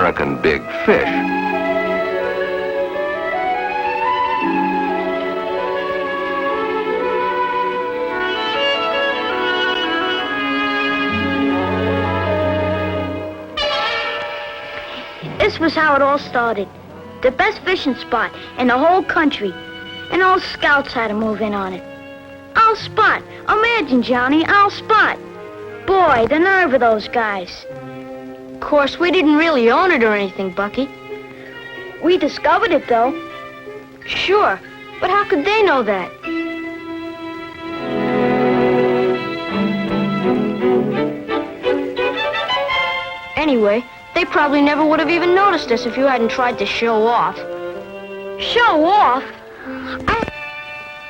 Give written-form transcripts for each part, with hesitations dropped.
American big fish. This was how it all started. The best fishing spot in the whole country. And all scouts had to move in on it. I'll spot. Imagine, Johnny, I'll spot. Boy, the nerve of those guys. Of course, we didn't really own it or anything, Bucky. We discovered it, though. Sure, but how could they know that? Anyway, they probably never would have even noticed us if you hadn't tried to show off. Show off?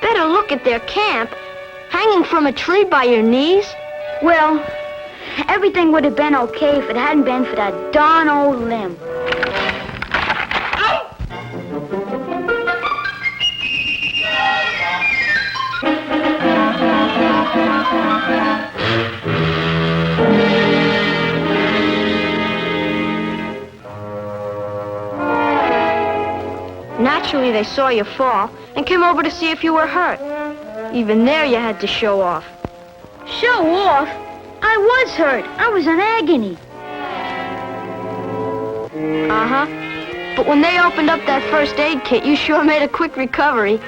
Better look at their camp, hanging from a tree by your knees. Well, everything would have been okay if it hadn't been for that darn old limb. Naturally, they saw you fall and came over to see if you were hurt. Even there, you had to show off. Show off? I was hurt. I was in agony. Uh-huh. But when they opened up that first aid kit, you sure made a quick recovery.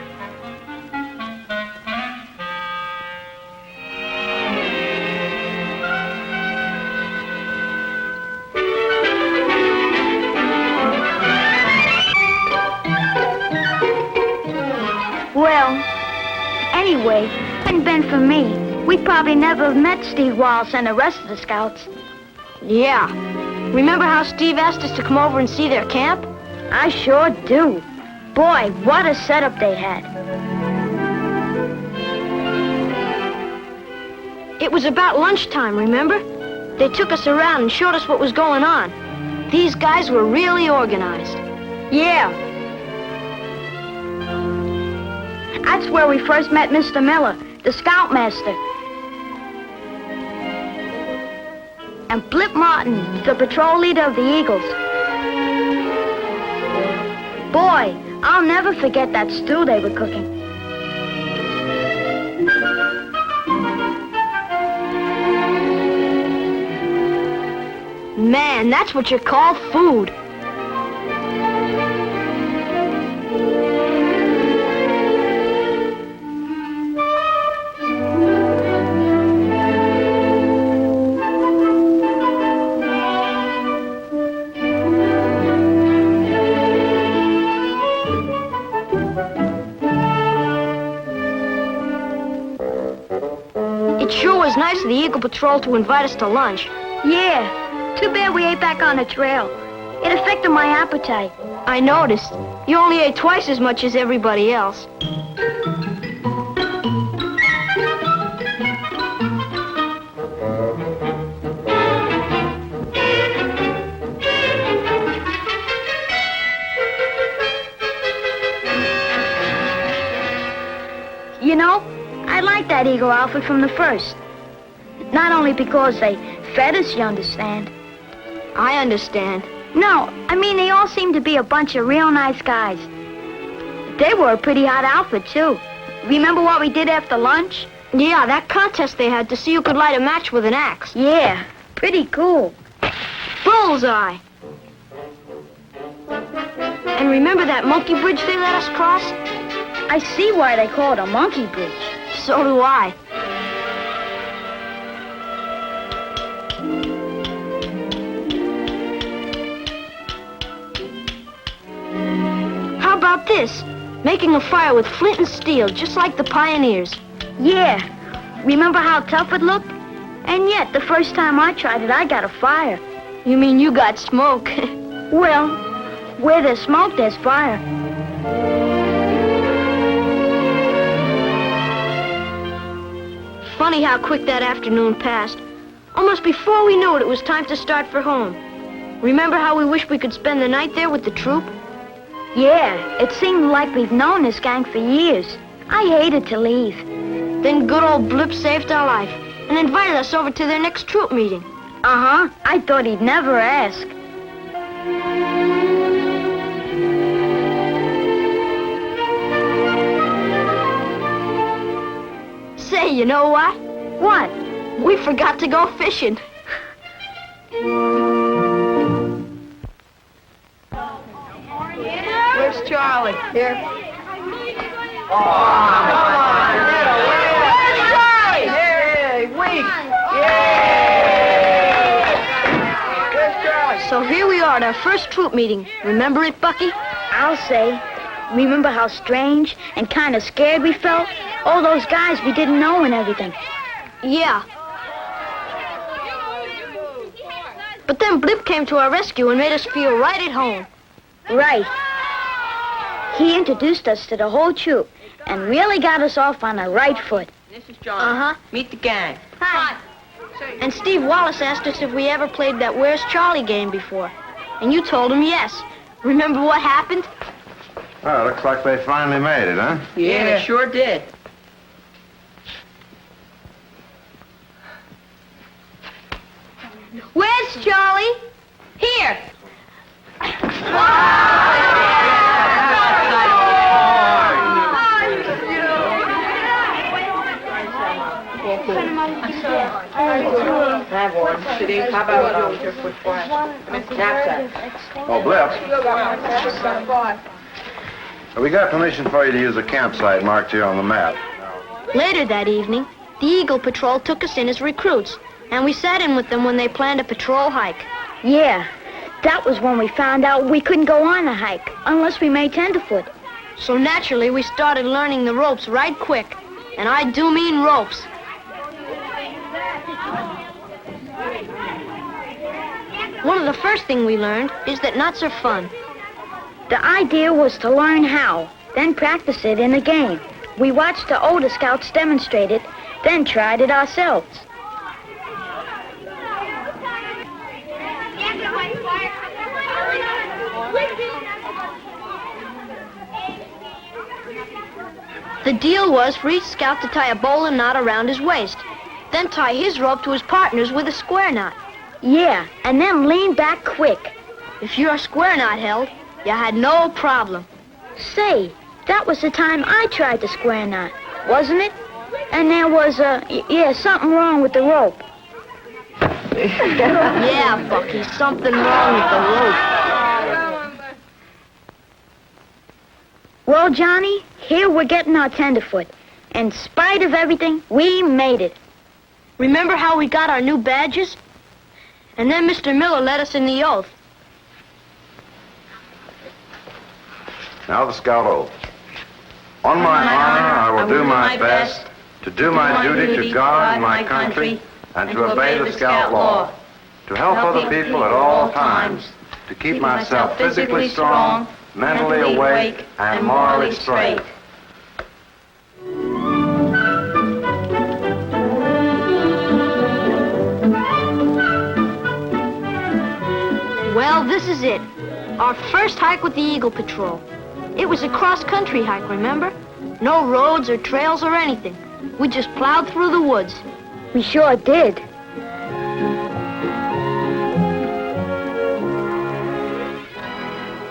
Well, anyway, if it hadn't been for me, we'd probably never have met Steve Wallace and the rest of the scouts. Yeah. Remember how Steve asked us to come over and see their camp? I sure do. Boy, what a setup they had. It was about lunchtime, remember? They took us around and showed us what was going on. These guys were really organized. Yeah. That's where we first met Mr. Miller, the scoutmaster. And Blip Martin, the patrol leader of the Eagles. Boy, I'll never forget that stew they were cooking. Man, that's what you call food. It sure was nice of the Eagle Patrol to invite us to lunch. Yeah, too bad we ate back on the trail. It affected my appetite. I noticed. You only ate twice as much as everybody else. You know, I liked that Eagle outfit from the first. Not only because they fed us, you understand. I understand. No, I mean they all seemed to be a bunch of real nice guys. They were a pretty hot outfit, too. Remember what we did after lunch? Yeah, that contest they had to see who could light a match with an axe. Yeah, pretty cool. Bullseye! And remember that monkey bridge they let us cross? I see why they call it a monkey bridge. So do I. How about this? Making a fire with flint and steel, just like the pioneers. Yeah. Remember how tough it looked? And yet, the first time I tried it, I got a fire. You mean you got smoke? Well, where there's smoke, there's fire. Funny how quick that afternoon passed. Almost before we knew it, it was time to start for home. Remember how we wished we could spend the night there with the troop? Yeah, it seemed like we've known this gang for years. I hated to leave. Then good old Blip saved our life and invited us over to their next troop meeting. Uh-huh. I thought he'd never ask. you know what? What? We forgot to go fishing. Where's Charlie? Here. Oh, come on. Where's Charlie? Hey, weak. Yay! Where's Charlie? So here we are at our first troop meeting. Remember it, Bucky? I'll say. Remember how strange and kind of scared we felt? All those guys we didn't know and everything. Yeah. But then Blip came to our rescue and made us feel right at home. Right. He introduced us to the whole troop and really got us off on the right foot. This is John. Uh-huh. Meet the gang. Hi. And Steve Wallace asked us if we ever played that Where's Charlie game before. And you told him yes. Remember what happened? Well, looks like they finally made it, huh? Yeah, they sure did. Where's Charlie? Here. Have one. How about Oh, Blip. We got permission for you to use the campsite marked here on the map. Later that evening, the Eagle Patrol took us in as recruits, and we sat in with them when they planned a patrol hike. Yeah, that was when we found out we couldn't go on a hike unless we made tenderfoot. So naturally, we started learning the ropes right quick. And I do mean ropes. One of the first things we learned is that knots are fun. The idea was to learn how, then practice it in a game. We watched the older scouts demonstrate it, then tried it ourselves. The deal was for each scout to tie a bowline knot around his waist, then tie his rope to his partner's with a square knot. Yeah, and then lean back quick. If your square knot held, you had no problem. Say, that was the time I tried the square knot, wasn't it? And there was, something wrong with the rope. Yeah, Bucky, something wrong with the rope. Well, Johnny, here we're getting our tenderfoot. In spite of everything, we made it. Remember how we got our new badges? And then Mr. Miller let us in the oath. Now the scout oath. On my honor, I will do my best to do my duty to God and my country and to obey the scout law, to help other people at all times, to keep myself physically strong, mentally awake, and morally straight. Well, this is it. Our first hike with the Eagle Patrol. It was a cross-country hike, remember? No roads or trails or anything. We just plowed through the woods. We sure did.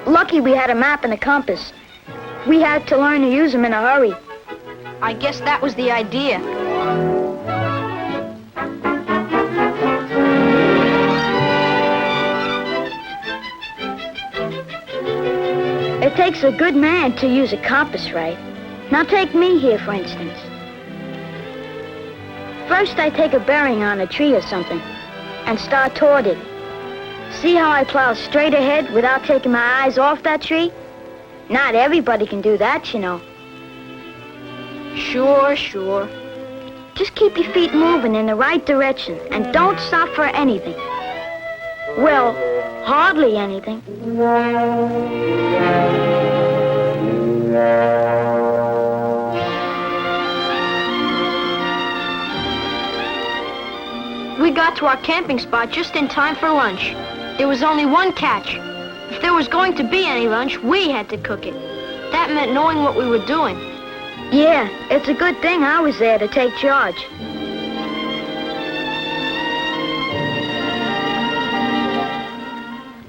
Lucky we had a map and a compass. We had to learn to use them in a hurry. I guess that was the idea. It takes a good man to use a compass right. Now take me here, for instance. First, I take a bearing on a tree or something and start toward it. See how I plow straight ahead without taking my eyes off that tree? Not everybody can do that, you know. Sure. Just keep your feet moving in the right direction and don't stop for anything. Well, hardly anything. We got to our camping spot just in time for lunch. There was only one catch. If there was going to be any lunch, we had to cook it. That meant knowing what we were doing. Yeah, it's a good thing I was there to take charge.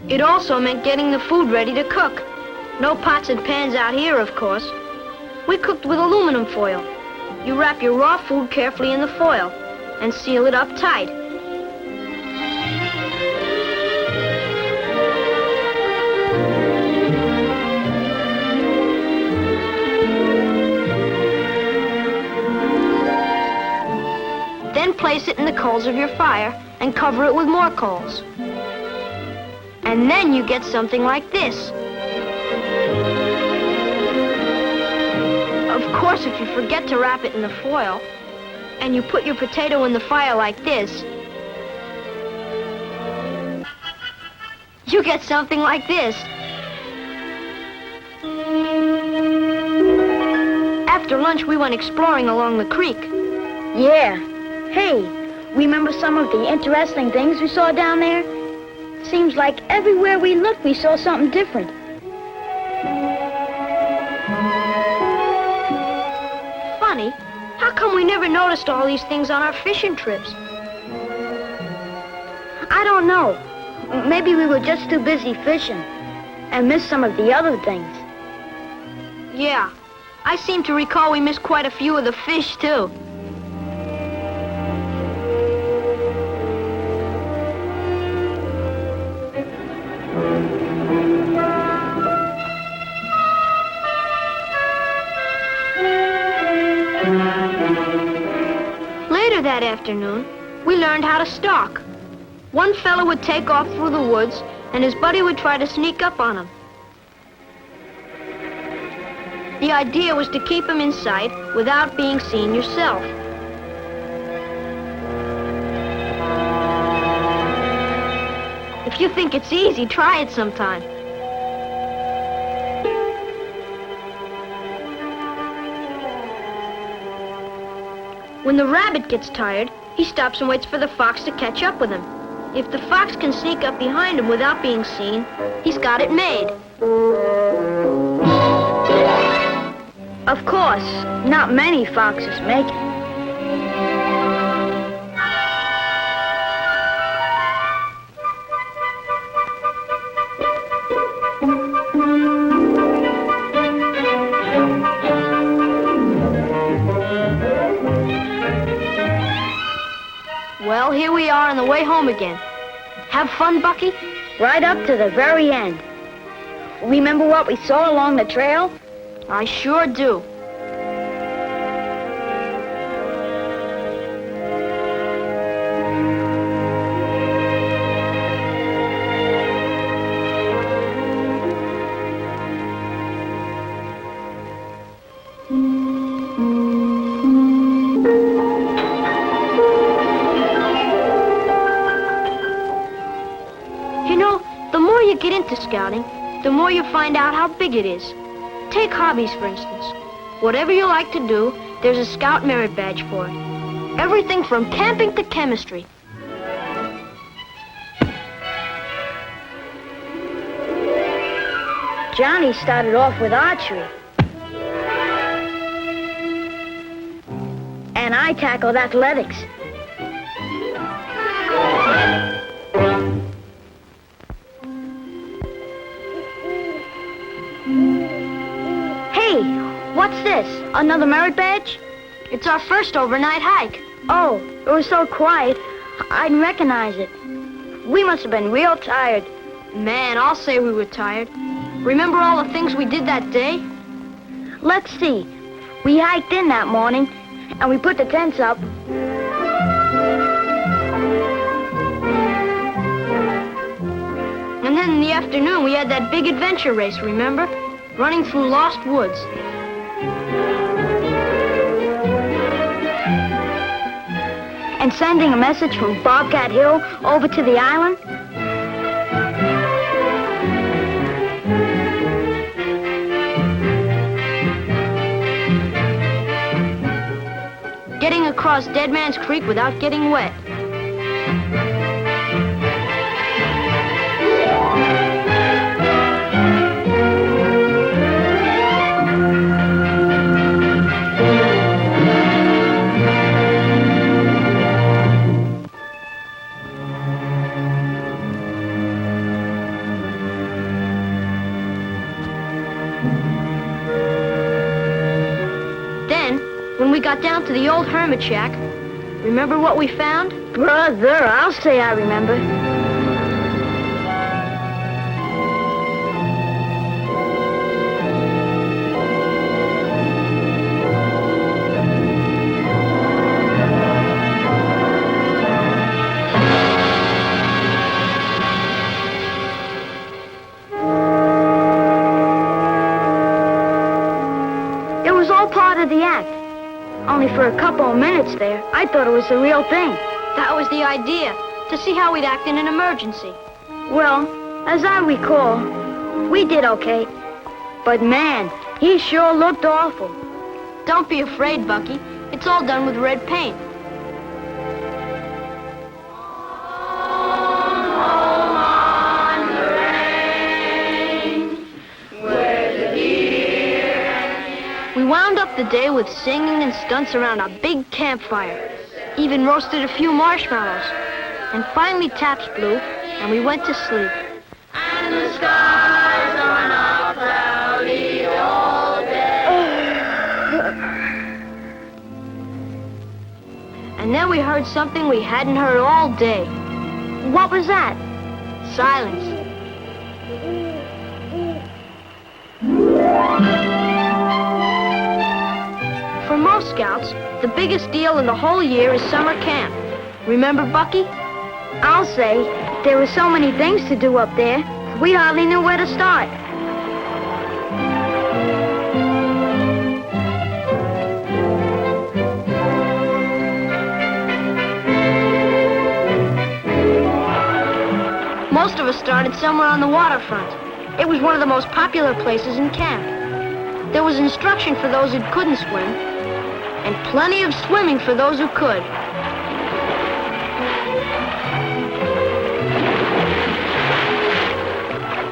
It also meant getting the food ready to cook. No pots and pans out here, of course. We cooked with aluminum foil. You wrap your raw food carefully in the foil and seal it up tight. Then place it in the coals of your fire and cover it with more coals. And then you get something like this. Of course, if you forget to wrap it in the foil, and you put your potato in the fire like this, you get something like this. After lunch, we went exploring along the creek. Yeah. Hey, remember some of the interesting things we saw down there? Seems like everywhere we looked, we saw something different. Funny, how come we never noticed all these things on our fishing trips? I don't know. Maybe we were just too busy fishing and missed some of the other things. Yeah, I seem to recall we missed quite a few of the fish, too. Later that afternoon, we learned how to stalk. One fellow would take off through the woods, and his buddy would try to sneak up on him. The idea was to keep him in sight without being seen yourself. If you think it's easy, try it sometime. When the rabbit gets tired, he stops and waits for the fox to catch up with him. If the fox can sneak up behind him without being seen, he's got it made. Of course, not many foxes make it. Well, here we are on the way home again. Have fun, Bucky? Right up to the very end. Remember what we saw along the trail? I sure do. You know, the more you get into scouting, the more you find out how big it is. Take hobbies, for instance. Whatever you like to do, there's a Scout merit badge for it. Everything from camping to chemistry. Johnny started off with archery. And I tackled athletics. Hey, what's this? Another merit badge? It's our first overnight hike. Oh, it was so quiet, I didn't recognize it. We must have been real tired. Man, I'll say we were tired. Remember all the things we did that day? Let's see. We hiked in that morning, and we put the tents up. And then in the afternoon, we had that big adventure race, remember? Running through lost woods. And sending a message from Bobcat Hill over to the island. Getting across Dead Man's Creek without getting wet. When When we got down to the old hermit shack, remember what we found? Brother, I'll say I remember. It was all part of the act. Only for a couple of minutes there, I thought it was the real thing. That was the idea, to see how we'd act in an emergency. Well, as I recall, we did okay. But man, he sure looked awful. Don't be afraid, Bucky. It's all done with red paint. We wound up the day with singing and stunts around a big campfire. Even roasted a few marshmallows. And finally taps blew, and we went to sleep. And the skies are not cloudy all day. And then we heard something we hadn't heard all day. What was that? Silence. For most scouts, the biggest deal in the whole year is summer camp. Remember, Bucky? I'll say, there were so many things to do up there, we hardly knew where to start. Most of us started somewhere on the waterfront. It was one of the most popular places in camp. There was instruction for those who couldn't swim, and plenty of swimming for those who could.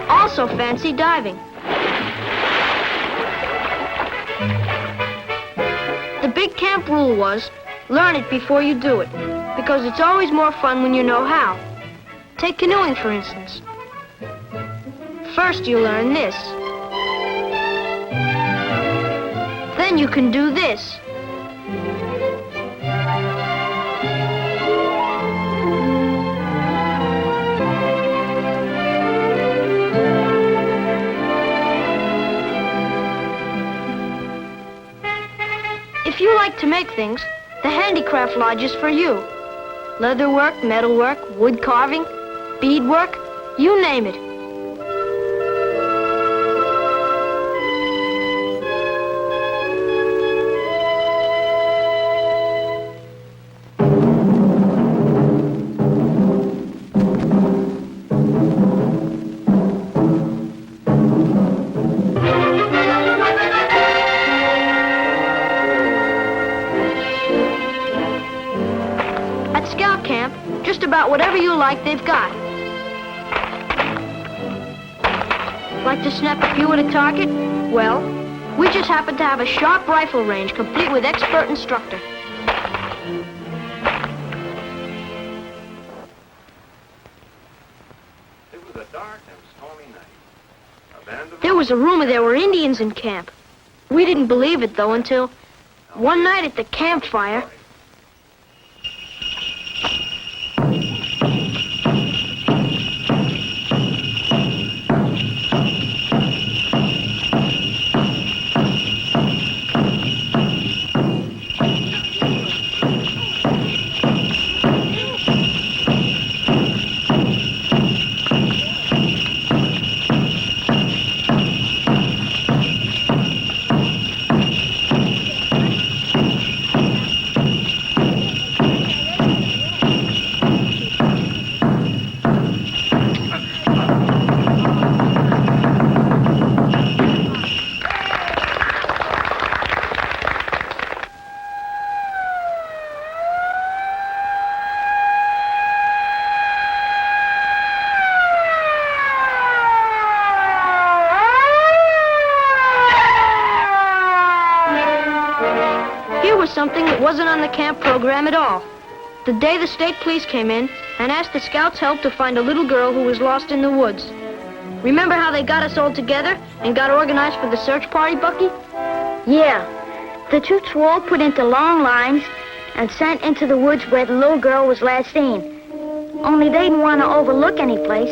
Also fancy diving. The big camp rule was, learn it before you do it, because it's always more fun when you know how. Take canoeing, for instance. First you learn this. Then you can do this. If you like to make things, the handicraft lodge is for you. Leatherwork, metalwork, wood carving, beadwork, you name it. Scout camp, just about whatever you like, they've got. Like to snap a few at a target? Well, we just happen to have a sharp rifle range complete with expert instructor. It was a dark and stormy night. A band of There was a rumor there were Indians in camp. We didn't believe it, though, until one night at the campfire. Something that wasn't on the camp program at all. The day the state police came in and asked the scouts' help to find a little girl who was lost in the woods. Remember how they got us all together and got organized for the search party, Bucky? Yeah, The troops were all put into long lines and sent into the woods where the little girl was last seen. Only they didn't want to overlook any place,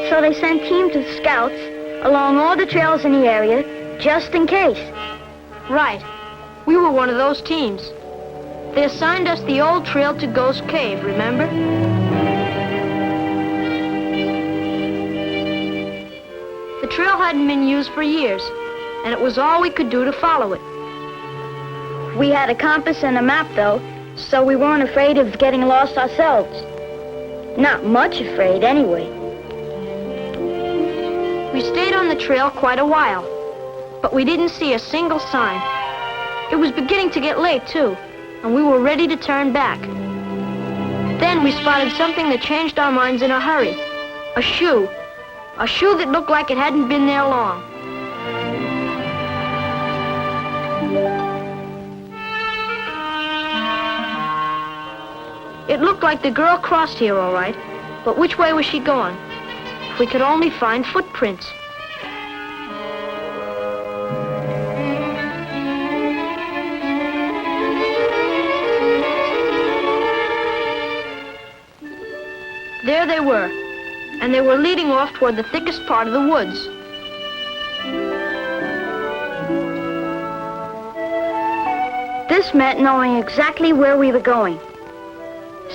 so they sent teams of scouts along all the trails in the area, just in case. Right. We were one of those teams. They assigned us the old trail to Ghost Cave, remember? The trail hadn't been used for years, and it was all we could do to follow it. We had a compass and a map, though, so we weren't afraid of getting lost ourselves. Not much afraid, anyway. We stayed on the trail quite a while, but we didn't see a single sign. It was beginning to get late, too, and we were ready to turn back. Then we spotted something that changed our minds in a hurry. A shoe. A shoe that looked like it hadn't been there long. It looked like the girl crossed here, all right, but which way was she going? If we could only find footprints. There they were, and they were leading off toward the thickest part of the woods. This meant knowing exactly where we were going.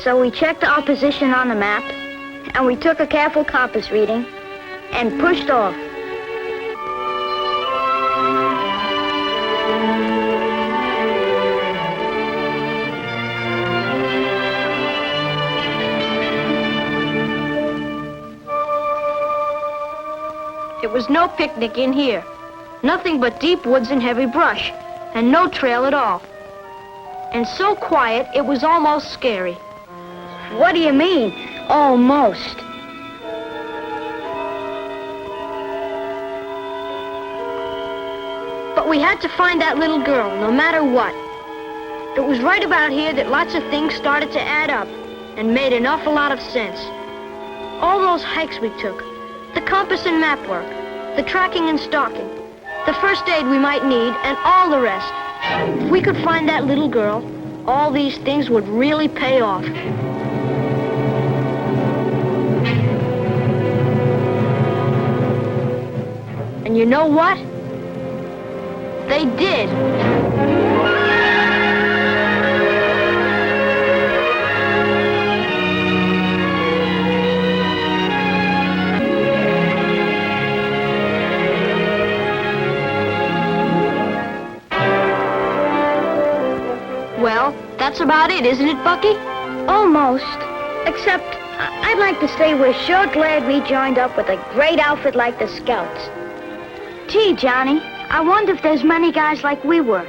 So we checked our position on the map, and we took a careful compass reading and pushed off. It was no picnic in here. Nothing but deep woods and heavy brush, and no trail at all. And so quiet, it was almost scary. What do you mean, almost? But we had to find that little girl, no matter what. It was right about here that lots of things started to add up and made an awful lot of sense. All those hikes we took, the compass and map work, the tracking and stalking, the first aid we might need, and all the rest. If we could find that little girl, all these things would really pay off. And you know what? They did. Well, that's about it, isn't it, Bucky? Almost. Except, I'd like to say we're sure glad we joined up with a great outfit like the Scouts. Gee, Johnny, I wonder if there's many guys like we were.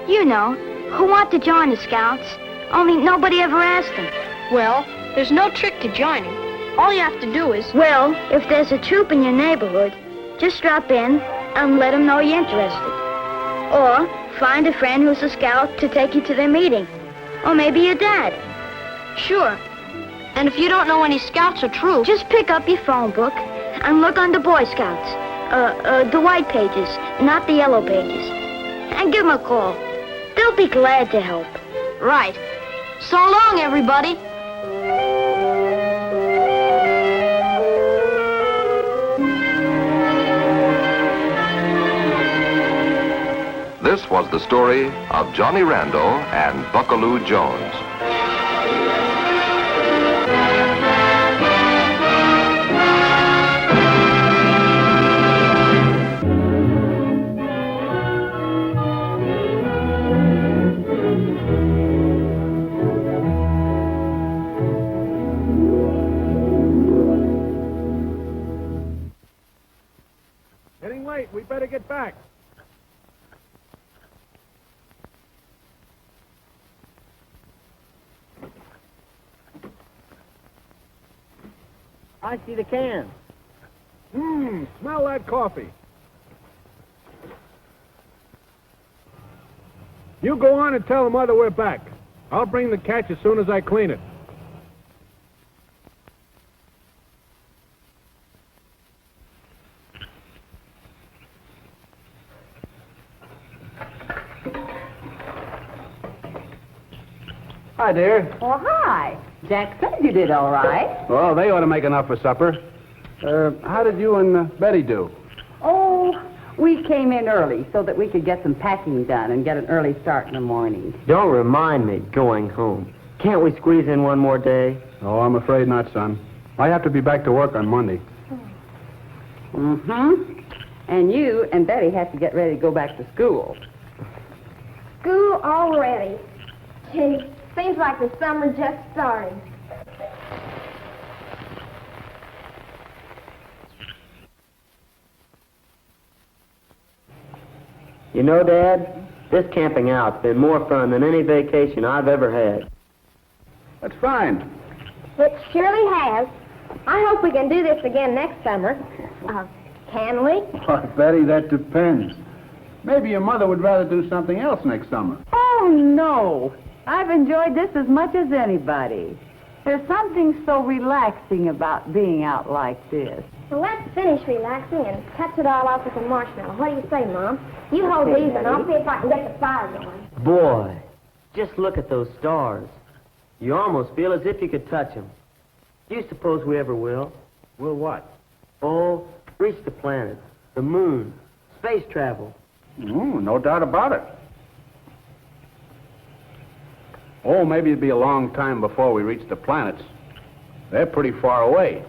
You know, who want to join the Scouts, only nobody ever asked them. Well, there's no trick to joining. All you have to do is... Well, if there's a troop in your neighborhood, just drop in and let them know you're interested. Or find a friend who's a Scout to take you to their meeting. Or maybe your dad. Sure. And if you don't know any Scouts or troops... Just pick up your phone book and look under Boy Scouts. The white pages, not the yellow pages. And give them a call. They'll be glad to help. Right. So long, everybody. This was the story of Johnny Randall and Buckaloo Jones. Getting late. We better get back. I see the can. Smell that coffee. You go on and tell the mother we're back. I'll bring the catch as soon as I clean it. Hi, dear. Oh, hi. Jack said you did all right. Well, they ought to make enough for supper. How did you and Betty do? Oh, we came in early so that we could get some packing done and get an early start in the morning. Don't remind me going home. Can't we squeeze in one more day? Oh, I'm afraid not, son. I have to be back to work on Monday. Mm-hmm. And you and Betty have to get ready to go back to school. School already. Gee, seems like the summer just started. You know, Dad, this camping out's been more fun than any vacation I've ever had. That's fine. It surely has. I hope we can do this again next summer. Can we? Why, Betty, that depends. Maybe your mother would rather do something else next summer. Oh, no. I've enjoyed this as much as anybody. There's something so relaxing about being out like this. Well, let's finish relaxing and touch it all off with a marshmallow. What do you say, Mom? You hold these and I'll see if I can get the fire going. Boy, just look at those stars. You almost feel as if you could touch them. Do you suppose we ever will? Will what? Oh, reach the planets, the moon, space travel. No doubt about it. Oh, maybe it'd be a long time before we reach the planets. They're pretty far away.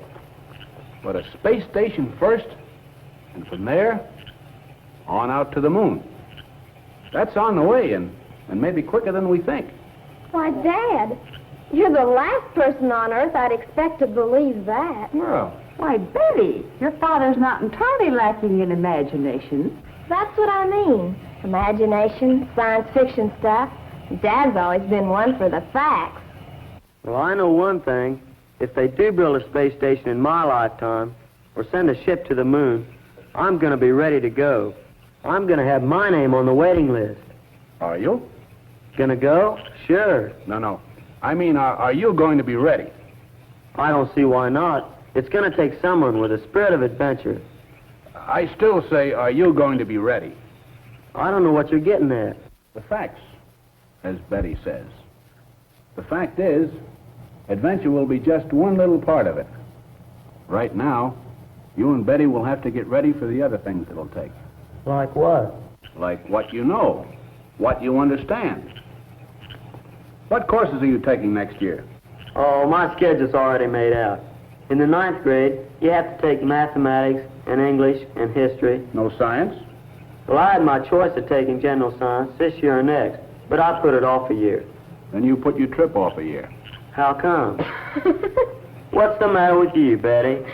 But a space station first, and from there, on out to the moon. That's on the way, and maybe quicker than we think. Why, Dad, you're the last person on Earth I'd expect to believe that. Well, Why, Betty, your father's not entirely lacking in imagination. That's what I mean. Imagination, science fiction stuff. Dad's always been one for the facts. Well, I know one thing. If they do build a space station in my lifetime, or send a ship to the moon, I'm going to be ready to go. I'm going to have my name on the waiting list. are you? Gonna go? Sure. No. I mean, are you going to be ready? I don't see why not. It's going to take someone with a spirit of adventure. I still say, are you going to be ready? I don't know what you're getting at. The facts, as Betty says. The fact is, adventure will be just one little part of it. Right now, you and Betty will have to get ready for the other things it'll take. Like what? Like what you know, what you understand. What courses are you taking next year? Oh, my schedule's already made out. In the 9th grade, you have to take mathematics and English and history. No science? Well, I had my choice of taking general science this year or next, but I put it off a year. Then you put your trip off a year. How come? What's the matter with you, Betty?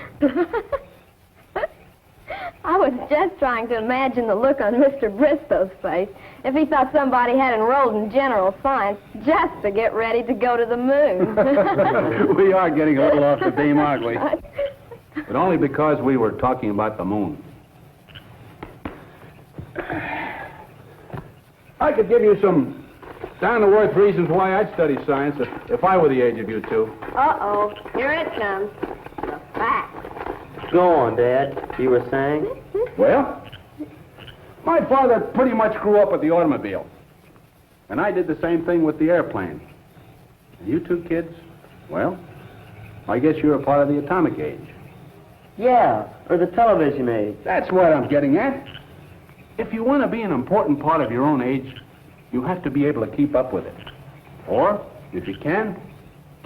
I was just trying to imagine the look on Mr. Bristow's face if he thought somebody had enrolled in general science just to get ready to go to the moon. We are getting a little off the beam, aren't we? But only because we were talking about the moon. I could give you some down-to-earth reasons why I'd study science if I were the age of you two. Uh-oh, here it comes. The facts. Go on, Dad. You were saying? Well, my father pretty much grew up with the automobile. And I did the same thing with the airplane. And you two kids, well, I guess you're a part of the atomic age. Yeah, or the television age. That's what I'm getting at. If you want to be an important part of your own age, you have to be able to keep up with it. Or, if you can,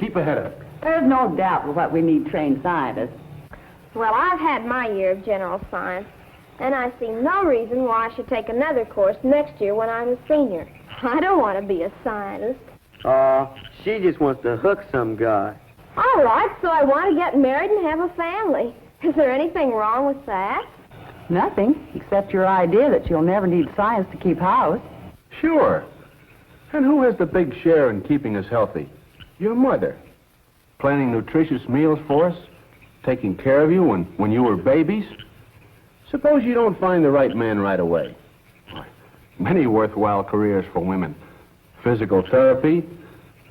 keep ahead of it. There's no doubt what we need trained scientists. Well, I've had my year of general science, and I see no reason why I should take another course next year when I'm a senior. I don't want to be a scientist. She just wants to hook some guy. All right, so I want to get married and have a family. Is there anything wrong with that? Nothing, except your idea that you'll never need science to keep house. Sure. And who has the big share in keeping us healthy? Your mother. Planning nutritious meals for us? Taking care of you when you were babies? Suppose you don't find the right man right away. Many worthwhile careers for women. Physical therapy,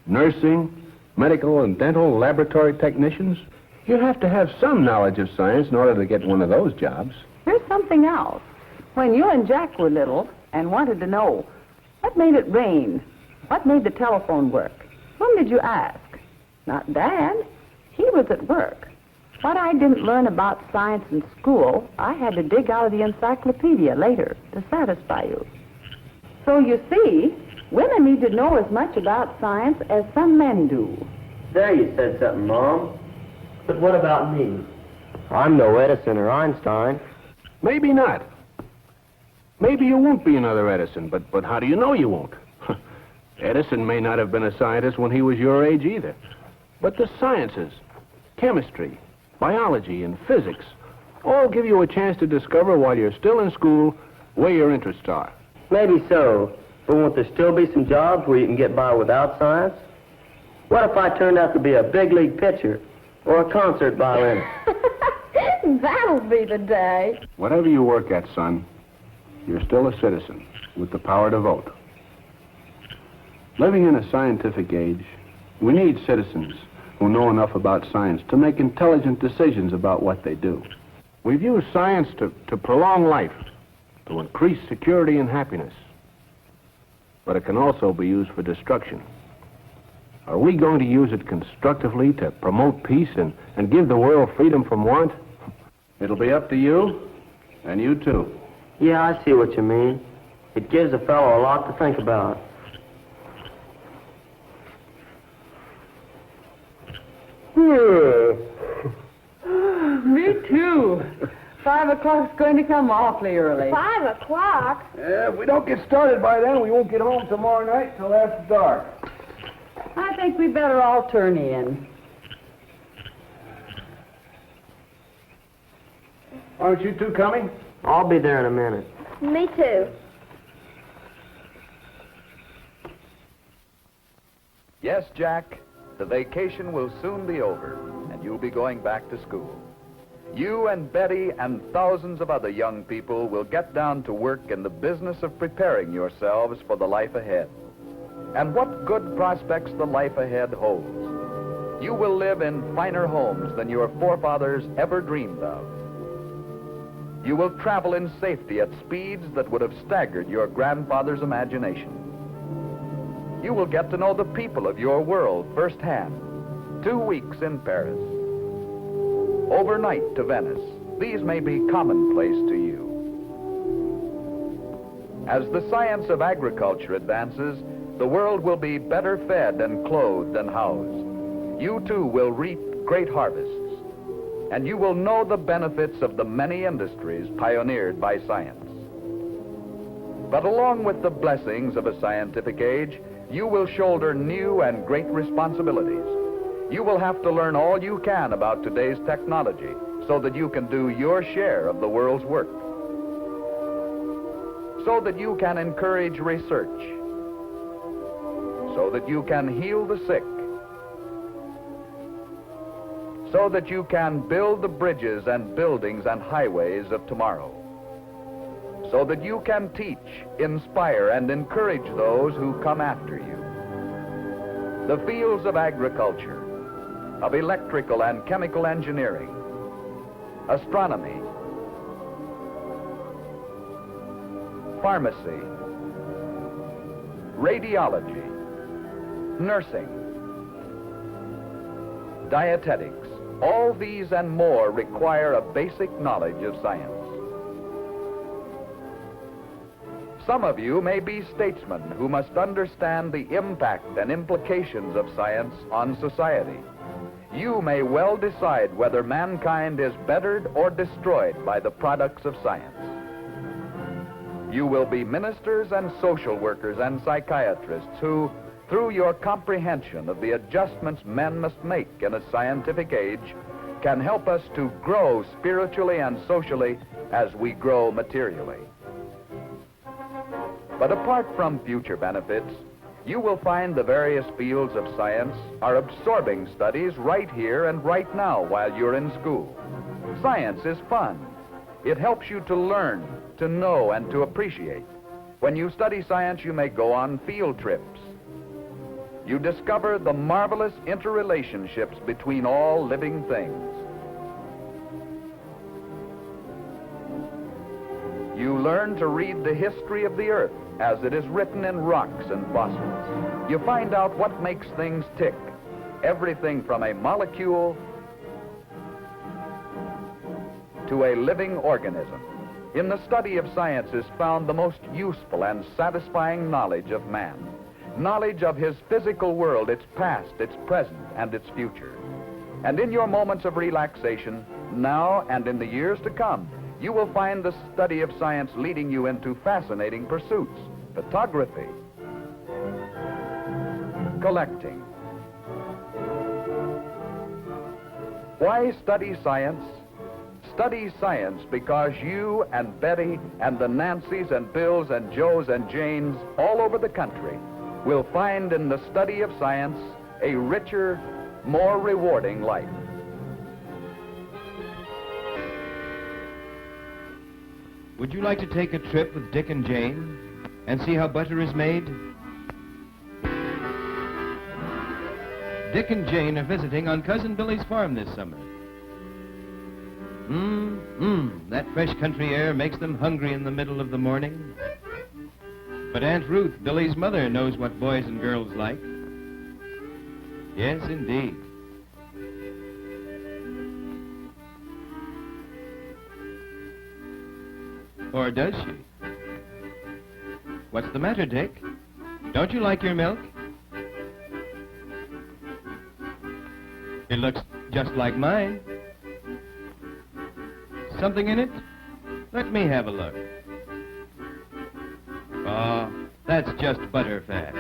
nursing, medical and dental laboratory technicians. You have to have some knowledge of science in order to get one of those jobs. Here's something else. When you and Jack were little and wanted to know what made it rain, what made the telephone work, Whom did you ask? Not Dad. He was at work. What I didn't learn about science in school, I had to dig out of the encyclopedia later to satisfy you. So you see, women need to know as much about science as some men do. There you said something, Mom. But what about me? I'm no Edison or Einstein. Maybe not. Maybe you won't be another Edison, but how do you know you won't? Edison may not have been a scientist when he was your age either. But the sciences, chemistry, biology, and physics all give you a chance to discover while you're still in school where your interests are. Maybe so, but won't there still be some jobs where you can get by without science? What if I turned out to be a big league pitcher or a concert violinist? That'll be the day. Whatever you work at, son, you're still a citizen with the power to vote. Living in a scientific age, we need citizens who know enough about science to make intelligent decisions about what they do. We've used science to prolong life, to increase security and happiness. But it can also be used for destruction. Are we going to use it constructively to promote peace and give the world freedom from want? It'll be up to you, and you too. Yeah, I see what you mean. It gives a fellow a lot to think about. Me too. 5 o'clock's going to come awfully early. 5 o'clock? Yeah, if we don't get started by then, we won't get home tomorrow night till after dark. I think we better all turn in. Aren't you two coming? I'll be there in a minute. Me too. Yes, Jack, the vacation will soon be over, and you'll be going back to school. You and Betty and thousands of other young people will get down to work in the business of preparing yourselves for the life ahead. And what good prospects the life ahead holds. You will live in finer homes than your forefathers ever dreamed of. You will travel in safety at speeds that would have staggered your grandfather's imagination. You will get to know the people of your world firsthand. 2 weeks in Paris. Overnight to Venice. These may be commonplace to you. As the science of agriculture advances, the world will be better fed and clothed and housed. You too will reap great harvests. And you will know the benefits of the many industries pioneered by science. But along with the blessings of a scientific age, you will shoulder new and great responsibilities. You will have to learn all you can about today's technology so that you can do your share of the world's work. So that you can encourage research. So that you can heal the sick. So that you can build the bridges and buildings and highways of tomorrow. So that you can teach, inspire, and encourage those who come after you. The fields of agriculture, of electrical and chemical engineering, astronomy, pharmacy, radiology, nursing, dietetics, all these and more require a basic knowledge of science. Some of you may be statesmen who must understand the impact and implications of science on society. You may well decide whether mankind is bettered or destroyed by the products of science. You will be ministers and social workers and psychiatrists who, through your comprehension of the adjustments men must make in a scientific age, can help us to grow spiritually and socially as we grow materially. But apart from future benefits, you will find the various fields of science are absorbing studies right here and right now while you're in school. Science is fun. It helps you to learn, to know, and to appreciate. When you study science, you may go on field trips. You discover the marvelous interrelationships between all living things. You learn to read the history of the earth as it is written in rocks and fossils. You find out what makes things tick, everything from a molecule to a living organism. In the study of science is found the most useful and satisfying knowledge of man. Knowledge of his physical world, its past, its present, and its future. And in your moments of relaxation, now and in the years to come, you will find the study of science leading you into fascinating pursuits: photography, collecting. Why study science? Study science because you and Betty and the Nancys and Bills and Joes and Janes all over the country will find in the study of science a richer, more rewarding life. Would you like to take a trip with Dick and Jane and see how butter is made? Dick and Jane are visiting on Cousin Billy's farm this summer. That fresh country air makes them hungry in the middle of the morning. But Aunt Ruth, Billy's mother, knows what boys and girls like. Yes, indeed. Or does she? What's the matter, Dick? Don't you like your milk? It looks just like mine. Something in it? Let me have a look. Oh, that's just butter fat.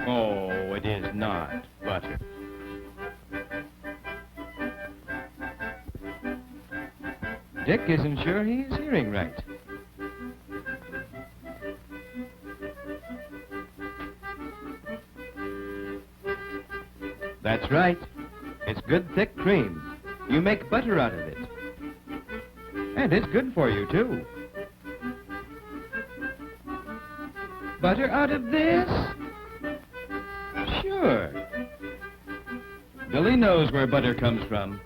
Oh, it is not butter. Dick isn't sure he's hearing right. That's right. It's good thick cream. You make butter out of it. And it's good for you, too. Butter out of this? Sure. Billy knows where butter comes from.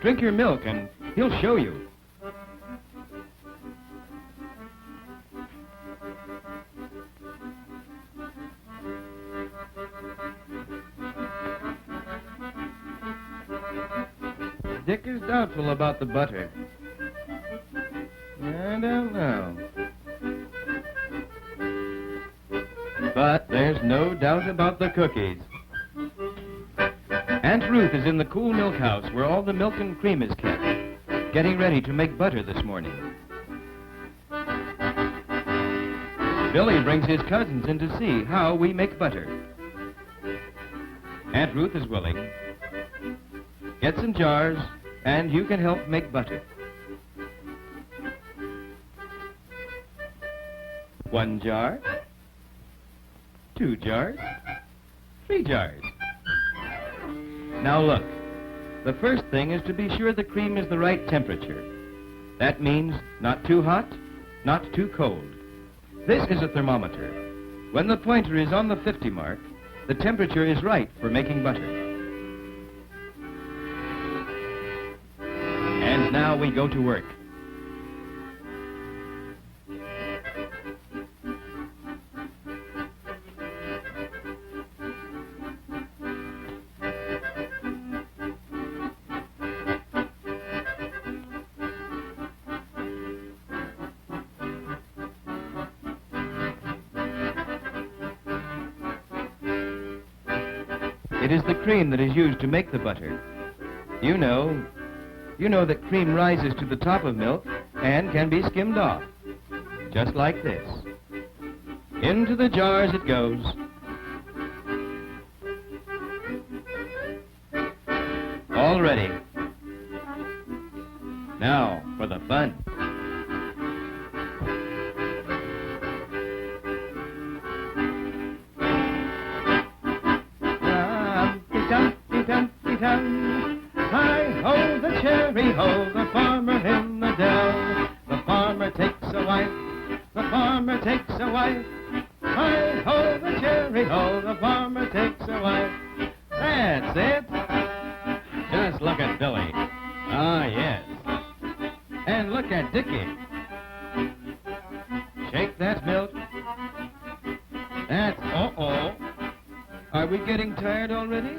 Drink your milk and he'll show you. Dick is doubtful about the butter. I don't know. But there's no doubt about the cookies. Aunt Ruth is in the cool milk house where all the milk and cream is kept, getting ready to make butter this morning. Billy brings his cousins in to see how we make butter. Aunt Ruth is willing. Get some jars, and you can help make butter. 1 jar, 2 jars, 3 jars. Now look, the first thing is to be sure the cream is the right temperature. That means not too hot, not too cold. This is a thermometer. When the pointer is on the 50 mark, the temperature is right for making butter. And now we go to work. It is the cream that is used to make the butter. You know that cream rises to the top of milk and can be skimmed off, just like this. Into the jars it goes. All ready. Now for the fun. Hi-ho, the cherry-ho, the farmer in the dell. The farmer takes a wife, the farmer takes a wife. Hi-ho, the cherry-ho, the farmer takes a wife. That's it. Just look at Billy. Ah, yes. And look at Dickie. Shake that milk. That's uh-oh. Are we getting tired already?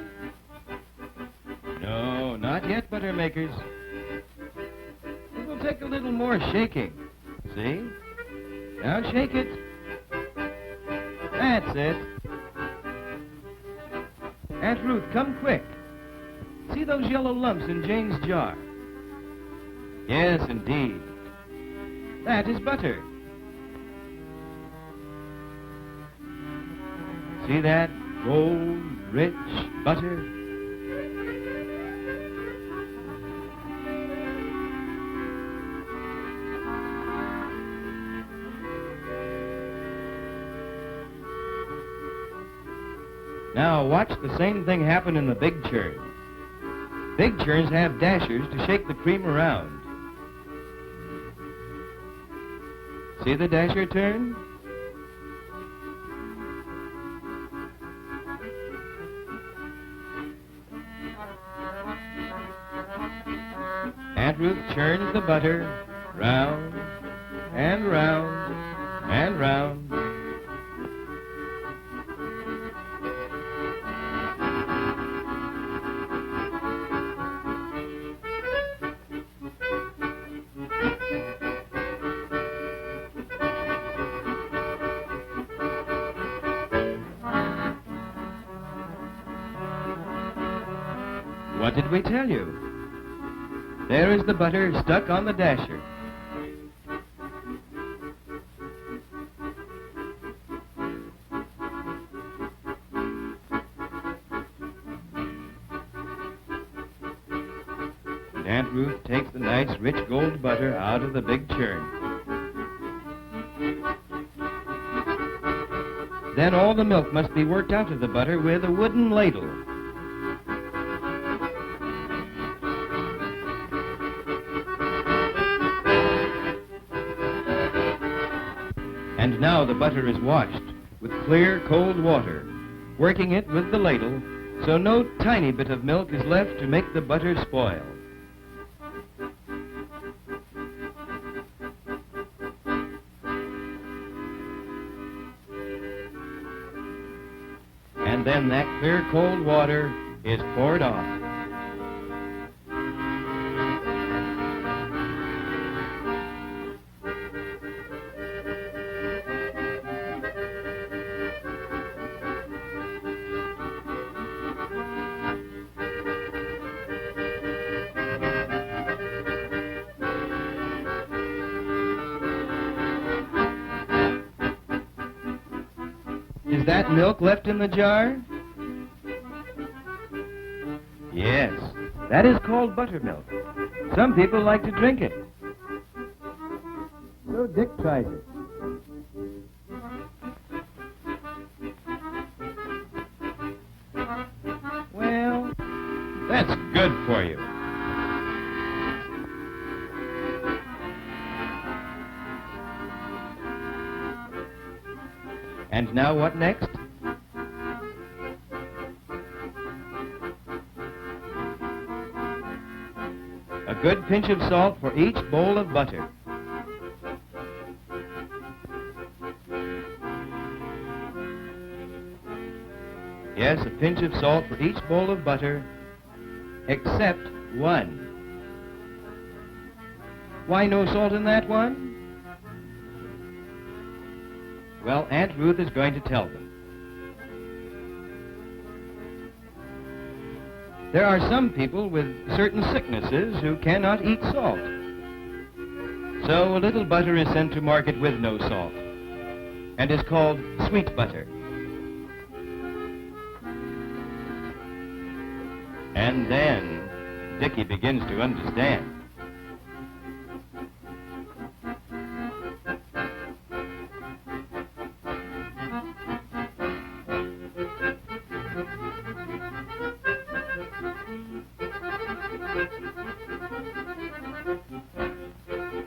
No, not yet, Buttermakers. It will take a little more shaking. See? Now shake it. That's it. Aunt Ruth, come quick. See those yellow lumps in Jane's jar? Yes, indeed. That is butter. See that? Gold, rich butter. Now watch the same thing happen in the big churn. Big churns have dashers to shake the cream around. See the dasher turn? Aunt Ruth churns the butter round and round and round. What did we tell you? There is the butter stuck on the dasher. And Aunt Ruth takes the nice rich gold butter out of the big churn. Then all the milk must be worked out of the butter with a wooden ladle. And now the butter is washed with clear, cold water, working it with the ladle so no tiny bit of milk is left to make the butter spoil. And then that clear, cold water is poured on. Is that milk left in the jar? Yes, that is called buttermilk. Some people like to drink it. So Dick tries it. Well, that's good for you. And now what next? A good pinch of salt for each bowl of butter. Yes, a pinch of salt for each bowl of butter, except one. Why no salt in that one? Well, Aunt Ruth is going to tell them. There are some people with certain sicknesses who cannot eat salt. So a little butter is sent to market with no salt, and is called sweet butter. And then Dickie begins to understand.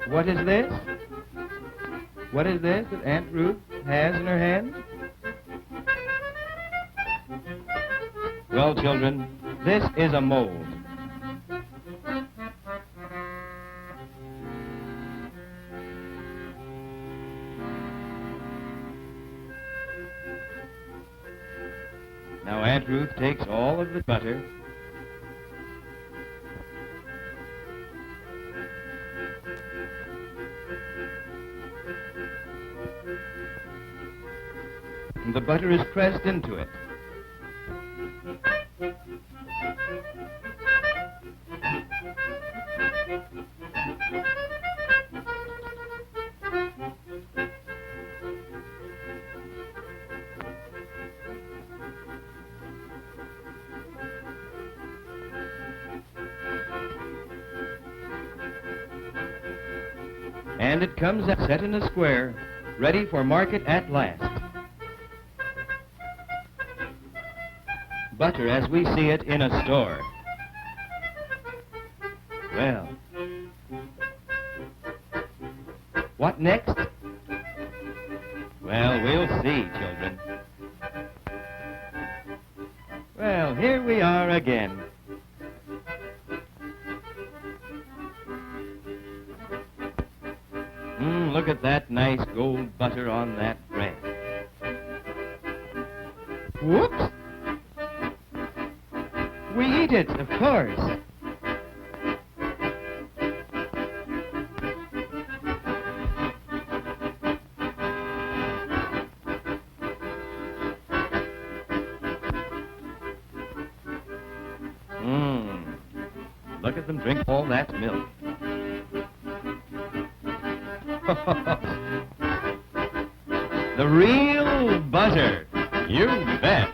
What is this? What is this that Aunt Ruth has in her hand? Well, children, this is a mold. Now Aunt Ruth takes all of the butter and the butter is pressed into it. And it comes out set in a square, ready for market at last. Butter as we see it in a store. Well, what next? Well, we'll see, children. Well, here we are again. Look at that nice gold butter on that bread. Whoops! We eat it, of course. Look at them drink all that milk. The real butter, you bet.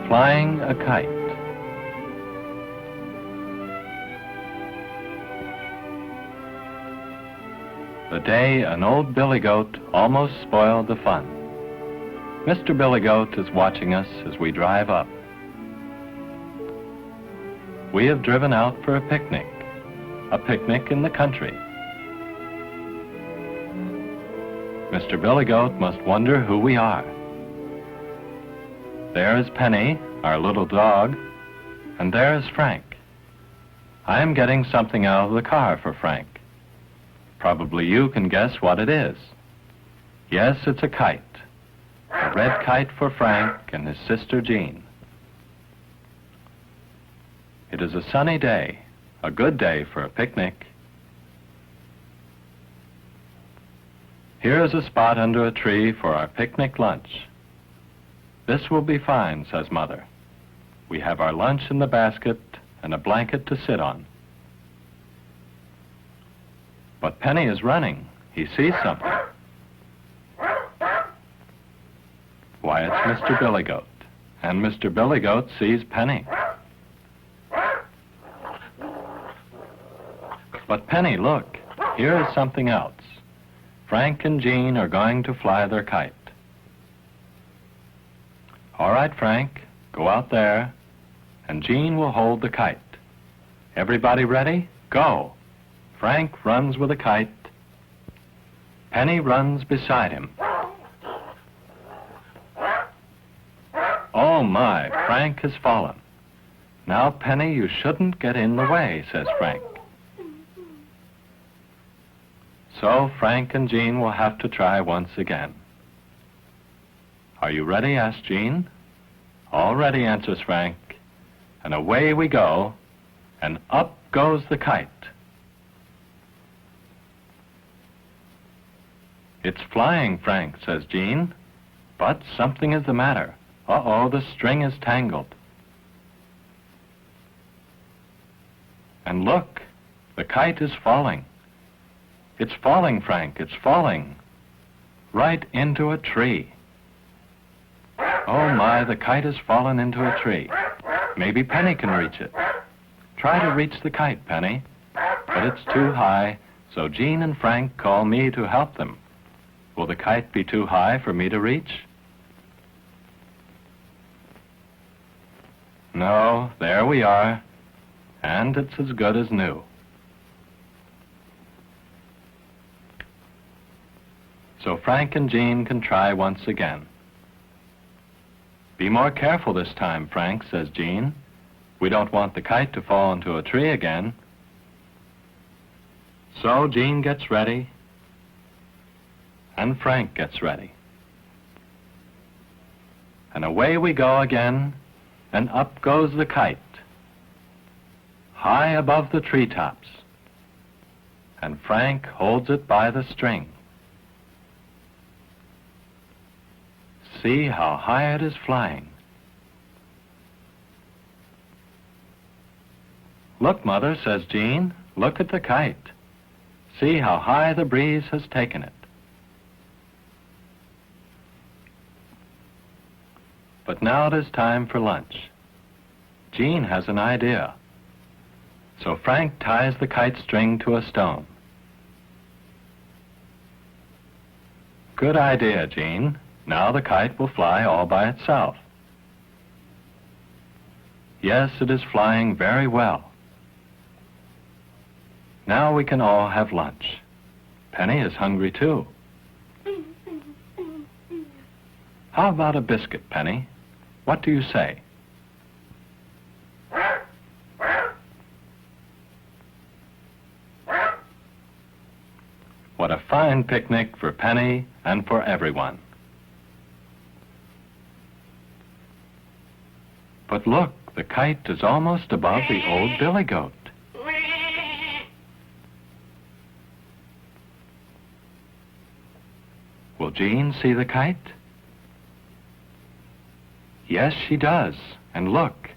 Flying a kite. The day an old billy goat almost spoiled the fun. Mr. Billy Goat is watching us as we drive up. We have driven out for a picnic in the country. Mr. Billy Goat must wonder who we are. There is Penny, our little dog, and there is Frank. I am getting something out of the car for Frank. Probably you can guess what it is. Yes, it's a kite. A red kite for Frank and his sister Jean. It is a sunny day, a good day for a picnic. Here is a spot under a tree for our picnic lunch. This will be fine, says Mother. We have our lunch in the basket and a blanket to sit on. But Penny is running. He sees something. Why, it's Mr. Billy Goat. And Mr. Billy Goat sees Penny. But Penny, look, here is something else. Frank and Jean are going to fly their kite. All right, Frank, go out there, and Jean will hold the kite. Everybody ready? Go. Frank runs with the kite. Penny runs beside him. Oh, my, Frank has fallen. Now, Penny, you shouldn't get in the way, says Frank. So Frank and Jean will have to try once again. Are you ready? Asks Jean. All ready, answers Frank. And away we go, and up goes the kite. It's flying, Frank, says Jean. But something is the matter. Uh-oh, the string is tangled. And look, the kite is falling. It's falling, Frank, it's falling. Right into a tree. Oh my, the kite has fallen into a tree. Maybe Penny can reach it. Try to reach the kite, Penny. But it's too high, so Jean and Frank call me to help them. Will the kite be too high for me to reach? No, there we are. And it's as good as new. so Frank and Jean can try once again. "Be more careful this time, Frank," says Jean. "We don't want the kite to fall into a tree again." So Jean gets ready, and Frank gets ready. And away we go again, and up goes the kite, high above the treetops, and Frank holds it by the string. See how high it is flying. "Look, Mother," says Jean, "look at the kite. See how high the breeze has taken it." But now it is time for lunch. Jean has an idea. So Frank ties the kite string to a stone. "Good idea, Jean. Now the kite will fly all by itself." Yes, it is flying very well. Now we can all have lunch. Penny is hungry too. How about a biscuit, Penny? What do you say? What a fine picnic for Penny and for everyone. But look, the kite is almost above the old billy goat. Will Jean see the kite? Yes, she does. And look,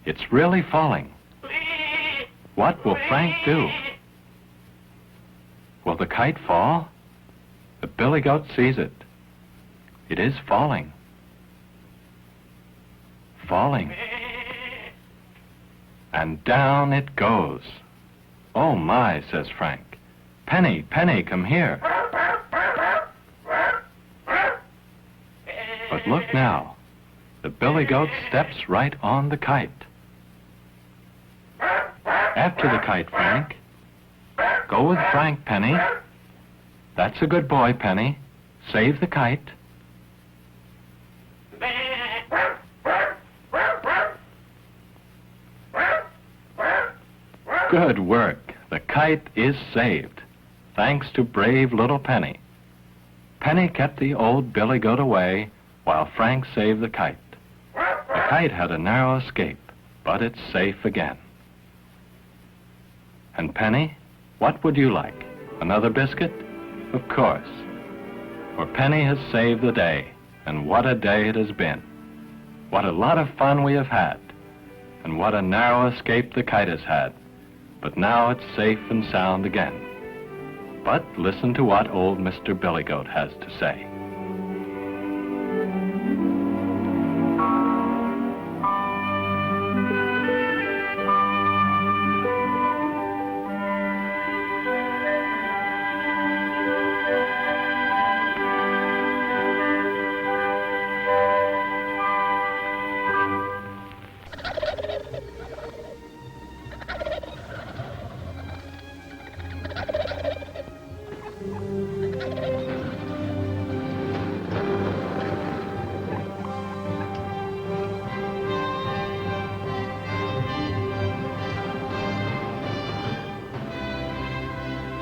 it's really falling. What will Frank do? Will the kite fall? The billy goat sees it. It is falling. Falling. And down it goes. "Oh my," says Frank. "Penny, Penny, come here." But look now. The billy goat steps right on the kite. After the kite, Frank. Go with Frank, Penny. That's a good boy, Penny. Save the kite. Good work. The kite is saved, thanks to brave little Penny. Penny kept the old billy goat away while Frank saved the kite. The kite had a narrow escape, but it's safe again. And Penny, what would you like? Another biscuit? Of course. For Penny has saved the day, and what a day it has been. What a lot of fun we have had, and what a narrow escape the kite has had. But now it's safe and sound again. But listen to what old Mr. Billy Goat has to say.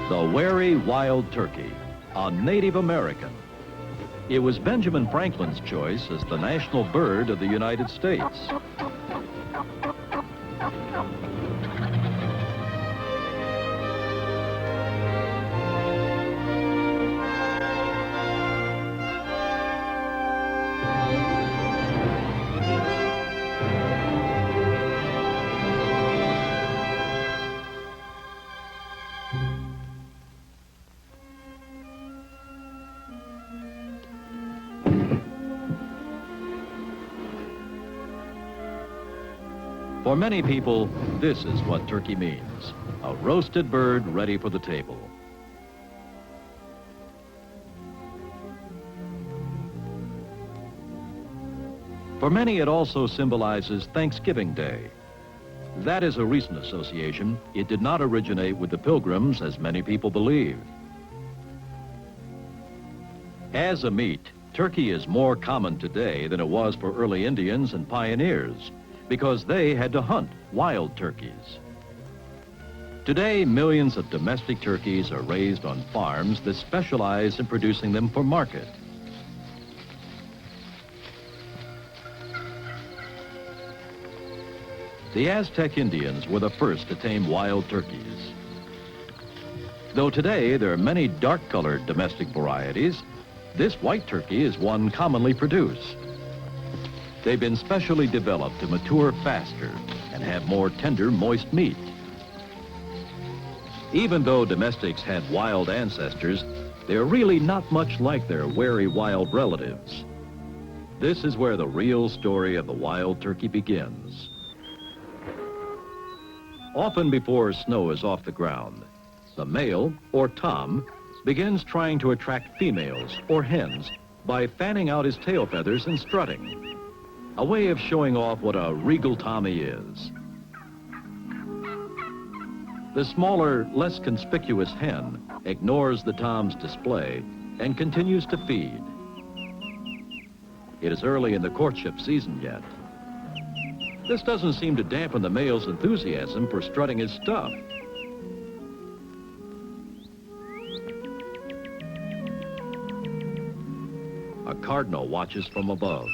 The wary wild turkey, a Native American. It was Benjamin Franklin's choice as the national bird of the United States. For many people, this is what turkey means, a roasted bird ready for the table. For many, it also symbolizes Thanksgiving Day. That is a recent association. It did not originate with the Pilgrims, as many people believe. As a meat, turkey is more common today than it was for early Indians and pioneers because they had to hunt wild turkeys. Today, millions of domestic turkeys are raised on farms that specialize in producing them for market. The Aztec Indians were the first to tame wild turkeys. Though today there are many dark-colored domestic varieties, this white turkey is one commonly produced. They've been specially developed to mature faster and have more tender, moist meat. Even though domestics had wild ancestors, they're really not much like their wary wild relatives. This is where the real story of the wild turkey begins. Often before snow is off the ground, the male, or tom, begins trying to attract females, or hens, by fanning out his tail feathers and strutting, a way of showing off what a regal tom he is. The smaller, less conspicuous hen ignores the tom's display and continues to feed. It is early in the courtship season yet. This doesn't seem to dampen the male's enthusiasm for strutting his stuff. A cardinal watches from above.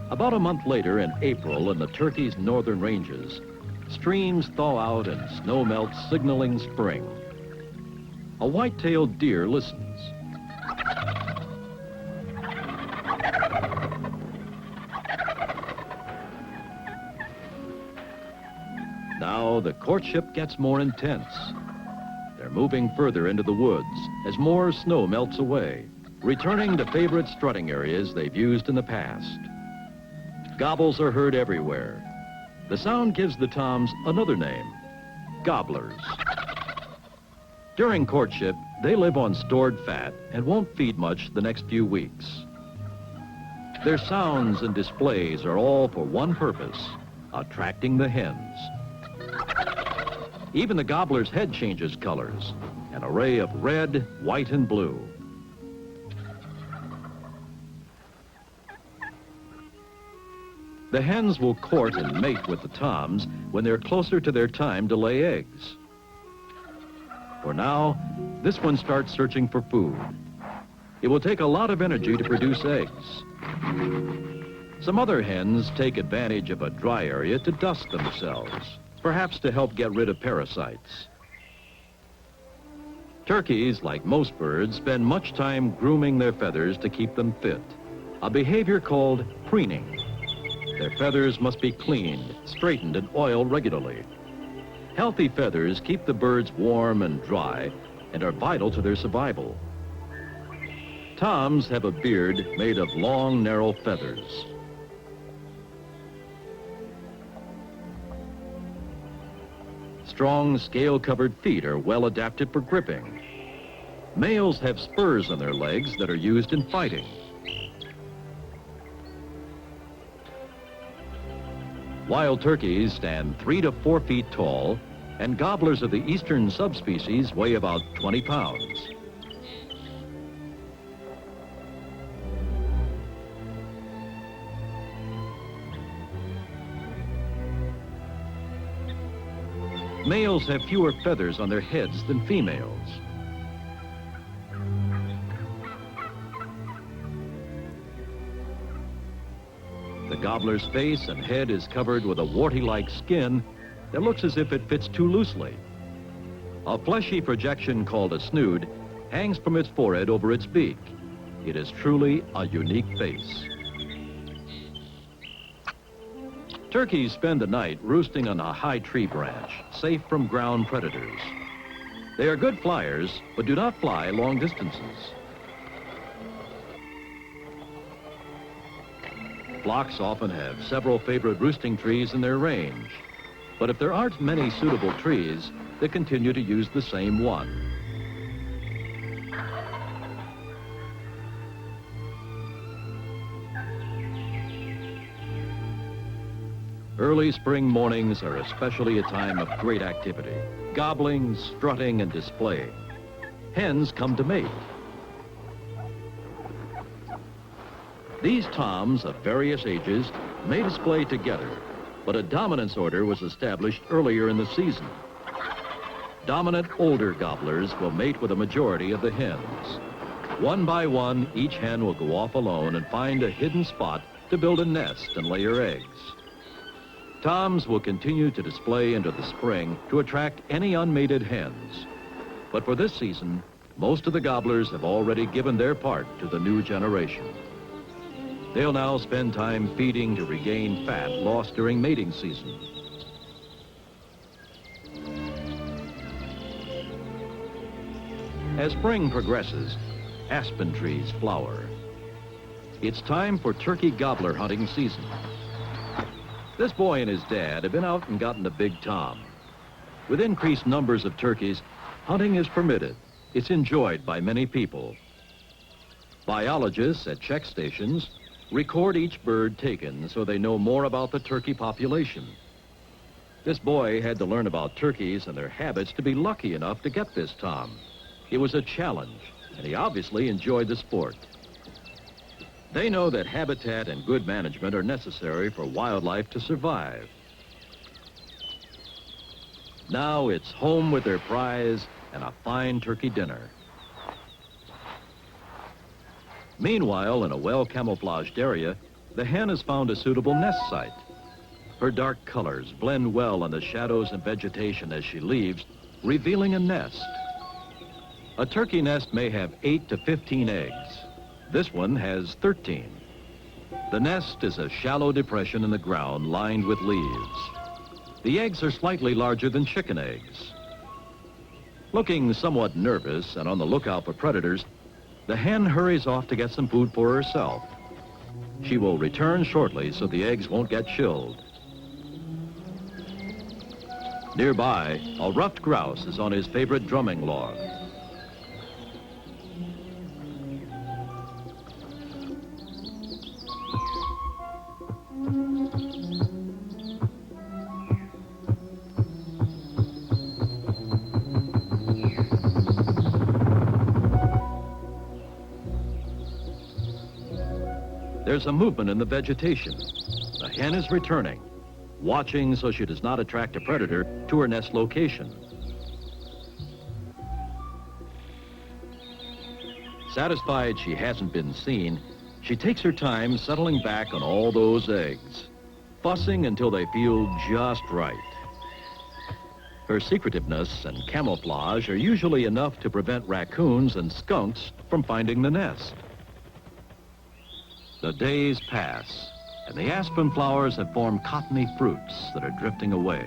About a month later in April in the turkey's northern ranges, streams thaw out and snow melts, signaling spring. A white-tailed deer listens. Now the courtship gets more intense. They're moving further into the woods as more snow melts away, returning to favorite strutting areas they've used in the past. Gobbles are heard everywhere. The sound gives the toms another name, gobblers. During courtship, they live on stored fat and won't feed much the next few weeks. Their sounds and displays are all for one purpose, attracting the hens. Even the gobbler's head changes colors, an array of red, white, and blue. The hens will court and mate with the toms when they're closer to their time to lay eggs. For now, this one starts searching for food. It will take a lot of energy to produce eggs. Some other hens take advantage of a dry area to dust themselves, perhaps to help get rid of parasites. Turkeys, like most birds, spend much time grooming their feathers to keep them fit, a behavior called preening. Their feathers must be cleaned, straightened, and oiled regularly. Healthy feathers keep the birds warm and dry and are vital to their survival. Toms have a beard made of long, narrow feathers. Strong, scale-covered feet are well adapted for gripping. Males have spurs on their legs that are used in fighting. Wild turkeys stand 3 to 4 feet tall, and gobblers of the eastern subspecies weigh about 20 pounds. Males have fewer feathers on their heads than females. The gobbler's face and head is covered with a warty-like skin that looks as if it fits too loosely. A fleshy projection called a snood hangs from its forehead over its beak. It is truly a unique face. Turkeys spend the night roosting on a high tree branch, safe from ground predators. They are good flyers, but do not fly long distances. Flocks often have several favorite roosting trees in their range, but if there aren't many suitable trees, they continue to use the same one. Early spring mornings are especially a time of great activity. Gobbling, strutting, and display. Hens come to mate. These toms of various ages may display together, but a dominance order was established earlier in the season. Dominant older gobblers will mate with a majority of the hens. One by one, each hen will go off alone and find a hidden spot to build a nest and lay her eggs. Toms will continue to display into the spring to attract any unmated hens. But for this season, most of the gobblers have already given their part to the new generation. They'll now spend time feeding to regain fat lost during mating season. As spring progresses, aspen trees flower. It's time for turkey gobbler hunting season. This boy and his dad have been out and gotten a big tom. With increased numbers of turkeys, hunting is permitted. It's enjoyed by many people. Biologists at check stations record each bird taken so they know more about the turkey population. This boy had to learn about turkeys and their habits to be lucky enough to get this tom. It was a challenge, and he obviously enjoyed the sport. They know that habitat and good management are necessary for wildlife to survive. Now it's home with their prize and a fine turkey dinner. Meanwhile, in a well-camouflaged area, the hen has found a suitable nest site. Her dark colors blend well in the shadows and vegetation as she leaves, revealing a nest. A turkey nest may have 8 to 15 eggs. This one has 13. The nest is a shallow depression in the ground lined with leaves. The eggs are slightly larger than chicken eggs. Looking somewhat nervous and on the lookout for predators, the hen hurries off to get some food for herself. She will return shortly so the eggs won't get chilled. Nearby, a ruffed grouse is on his favorite drumming log. There's a movement in the vegetation. The hen is returning, watching so she does not attract a predator to her nest location. Satisfied she hasn't been seen, she takes her time settling back on all those eggs, fussing until they feel just right. Her secretiveness and camouflage are usually enough to prevent raccoons and skunks from finding the nest. The days pass, and the aspen flowers have formed cottony fruits that are drifting away.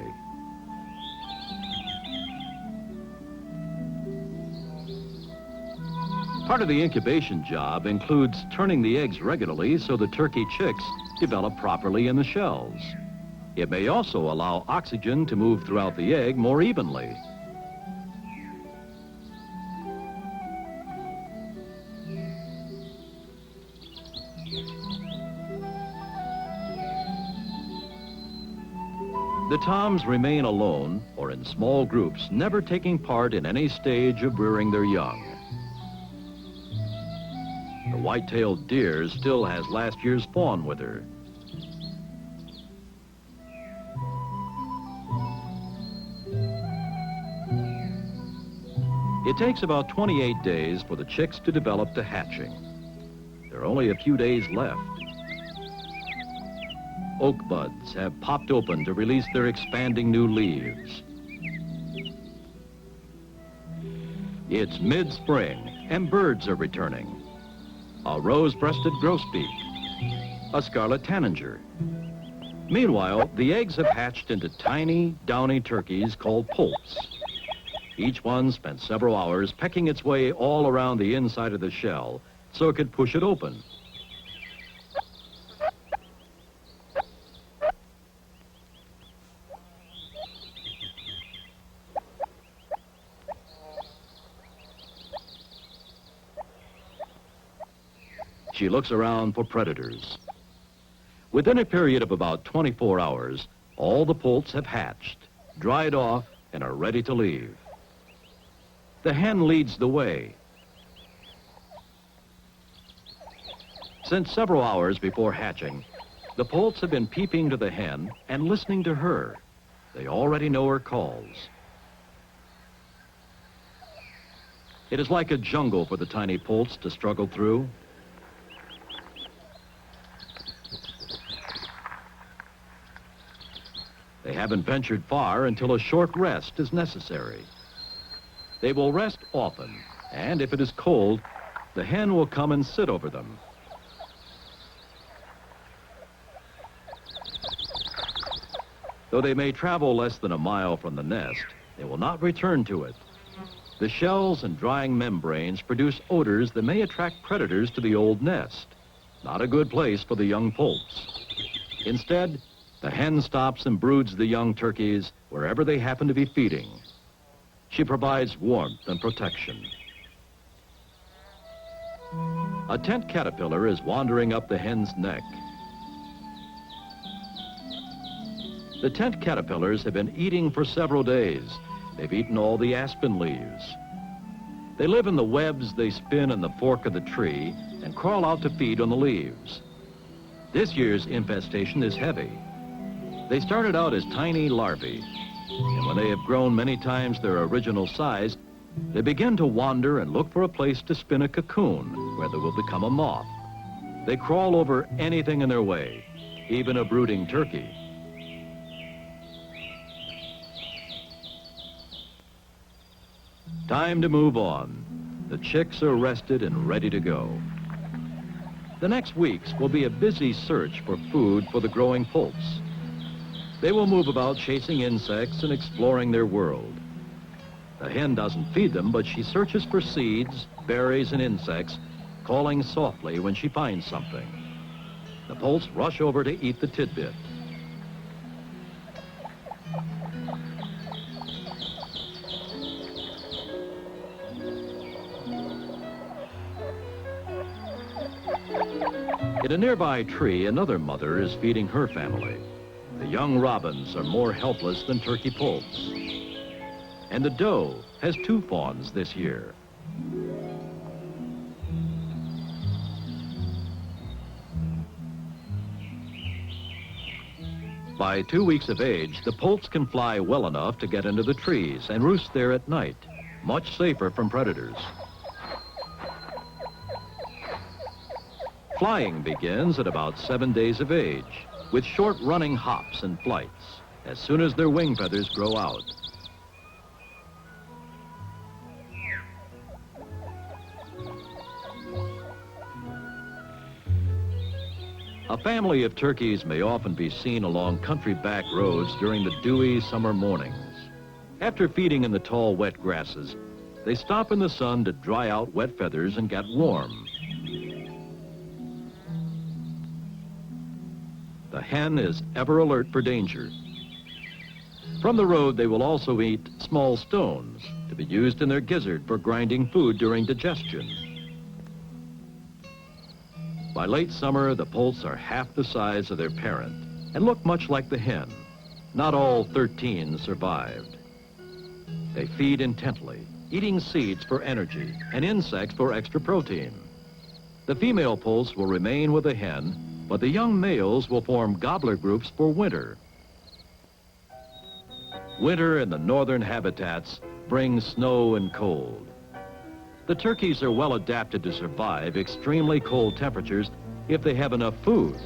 Part of the incubation job includes turning the eggs regularly so the turkey chicks develop properly in the shells. It may also allow oxygen to move throughout the egg more evenly. The toms remain alone or in small groups, never taking part in any stage of rearing their young. The white-tailed deer still has last year's fawn with her. It takes about 28 days for the chicks to develop to hatching. There are only a few days left. Oak buds have popped open to release their expanding new leaves. It's mid-spring, and birds are returning. A rose-breasted grosbeak, a scarlet tanager. Meanwhile, the eggs have hatched into tiny, downy turkeys called poults. Each one spent several hours pecking its way all around the inside of the shell so it could push it open. She looks around for predators. Within a period of about 24 hours, All the poults have hatched, dried off, and are ready to leave. The hen leads the way. Since several hours before hatching, the poults have been peeping to the hen and listening to her. They already know her calls. It is like a jungle for the tiny poults to struggle through. They haven't ventured far until a short rest is necessary. They will rest often, and if it is cold, the hen will come and sit over them. Though they may travel less than a mile from the nest, they will not return to it. The shells and drying membranes produce odors that may attract predators to the old nest. Not a good place for the young poults. Instead, the hen stops and broods the young turkeys wherever they happen to be feeding. She provides warmth and protection. A tent caterpillar is wandering up the hen's neck. The tent caterpillars have been eating for several days. They've eaten all the aspen leaves. They live in the webs they spin in the fork of the tree and crawl out to feed on the leaves. This year's infestation is heavy. They started out as tiny larvae, and when they have grown many times their original size, they begin to wander and look for a place to spin a cocoon where they will become a moth. They crawl over anything in their way, even a brooding turkey. Time to move on. The chicks are rested and ready to go. The next weeks will be a busy search for food for the growing poults. They will move about chasing insects and exploring their world. The hen doesn't feed them, but she searches for seeds, berries, and insects, calling softly when she finds something. The poults rush over to eat the tidbit. In a nearby tree, another mother is feeding her family. The young robins are more helpless than turkey poults. And the doe has 2 fawns this year. By 2 weeks of age, the poults can fly well enough to get into the trees and roost there at night, much safer from predators. Flying begins at about 7 days of age, with short running hops and flights, as soon as their wing feathers grow out. A family of turkeys may often be seen along country back roads during the dewy summer mornings. After feeding in the tall, wet grasses, they stop in the sun to dry out wet feathers and get warm. The hen is ever alert for danger. From the road, they will also eat small stones to be used in their gizzard for grinding food during digestion. By late summer, the poults are half the size of their parent and look much like the hen. Not all 13 survived. They feed intently, eating seeds for energy and insects for extra protein. The female poults will remain with the hen, but the young males will form gobbler groups for winter. Winter in the northern habitats brings snow and cold. The turkeys are well adapted to survive extremely cold temperatures if they have enough food.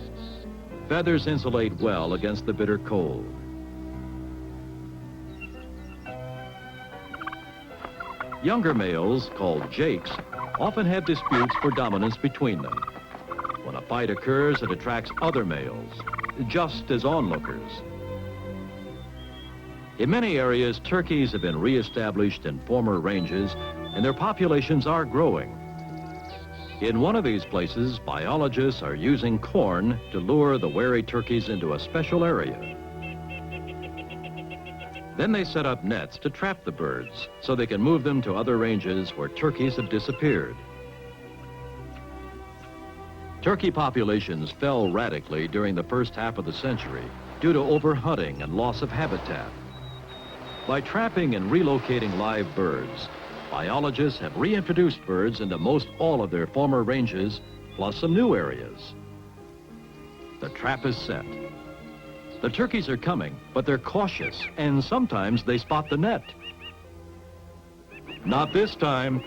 Feathers insulate well against the bitter cold. Younger males, called jakes, often have disputes for dominance between them. When a fight occurs, it attracts other males, just as onlookers. In many areas, turkeys have been reestablished in former ranges, and their populations are growing. In one of these places, biologists are using corn to lure the wary turkeys into a special area. Then they set up nets to trap the birds so they can move them to other ranges where turkeys have disappeared. Turkey populations fell radically during the first half of the century, due to overhunting and loss of habitat. By trapping and relocating live birds, biologists have reintroduced birds into most all of their former ranges, plus some new areas. The trap is set. The turkeys are coming, but they're cautious, and sometimes they spot the net. Not this time.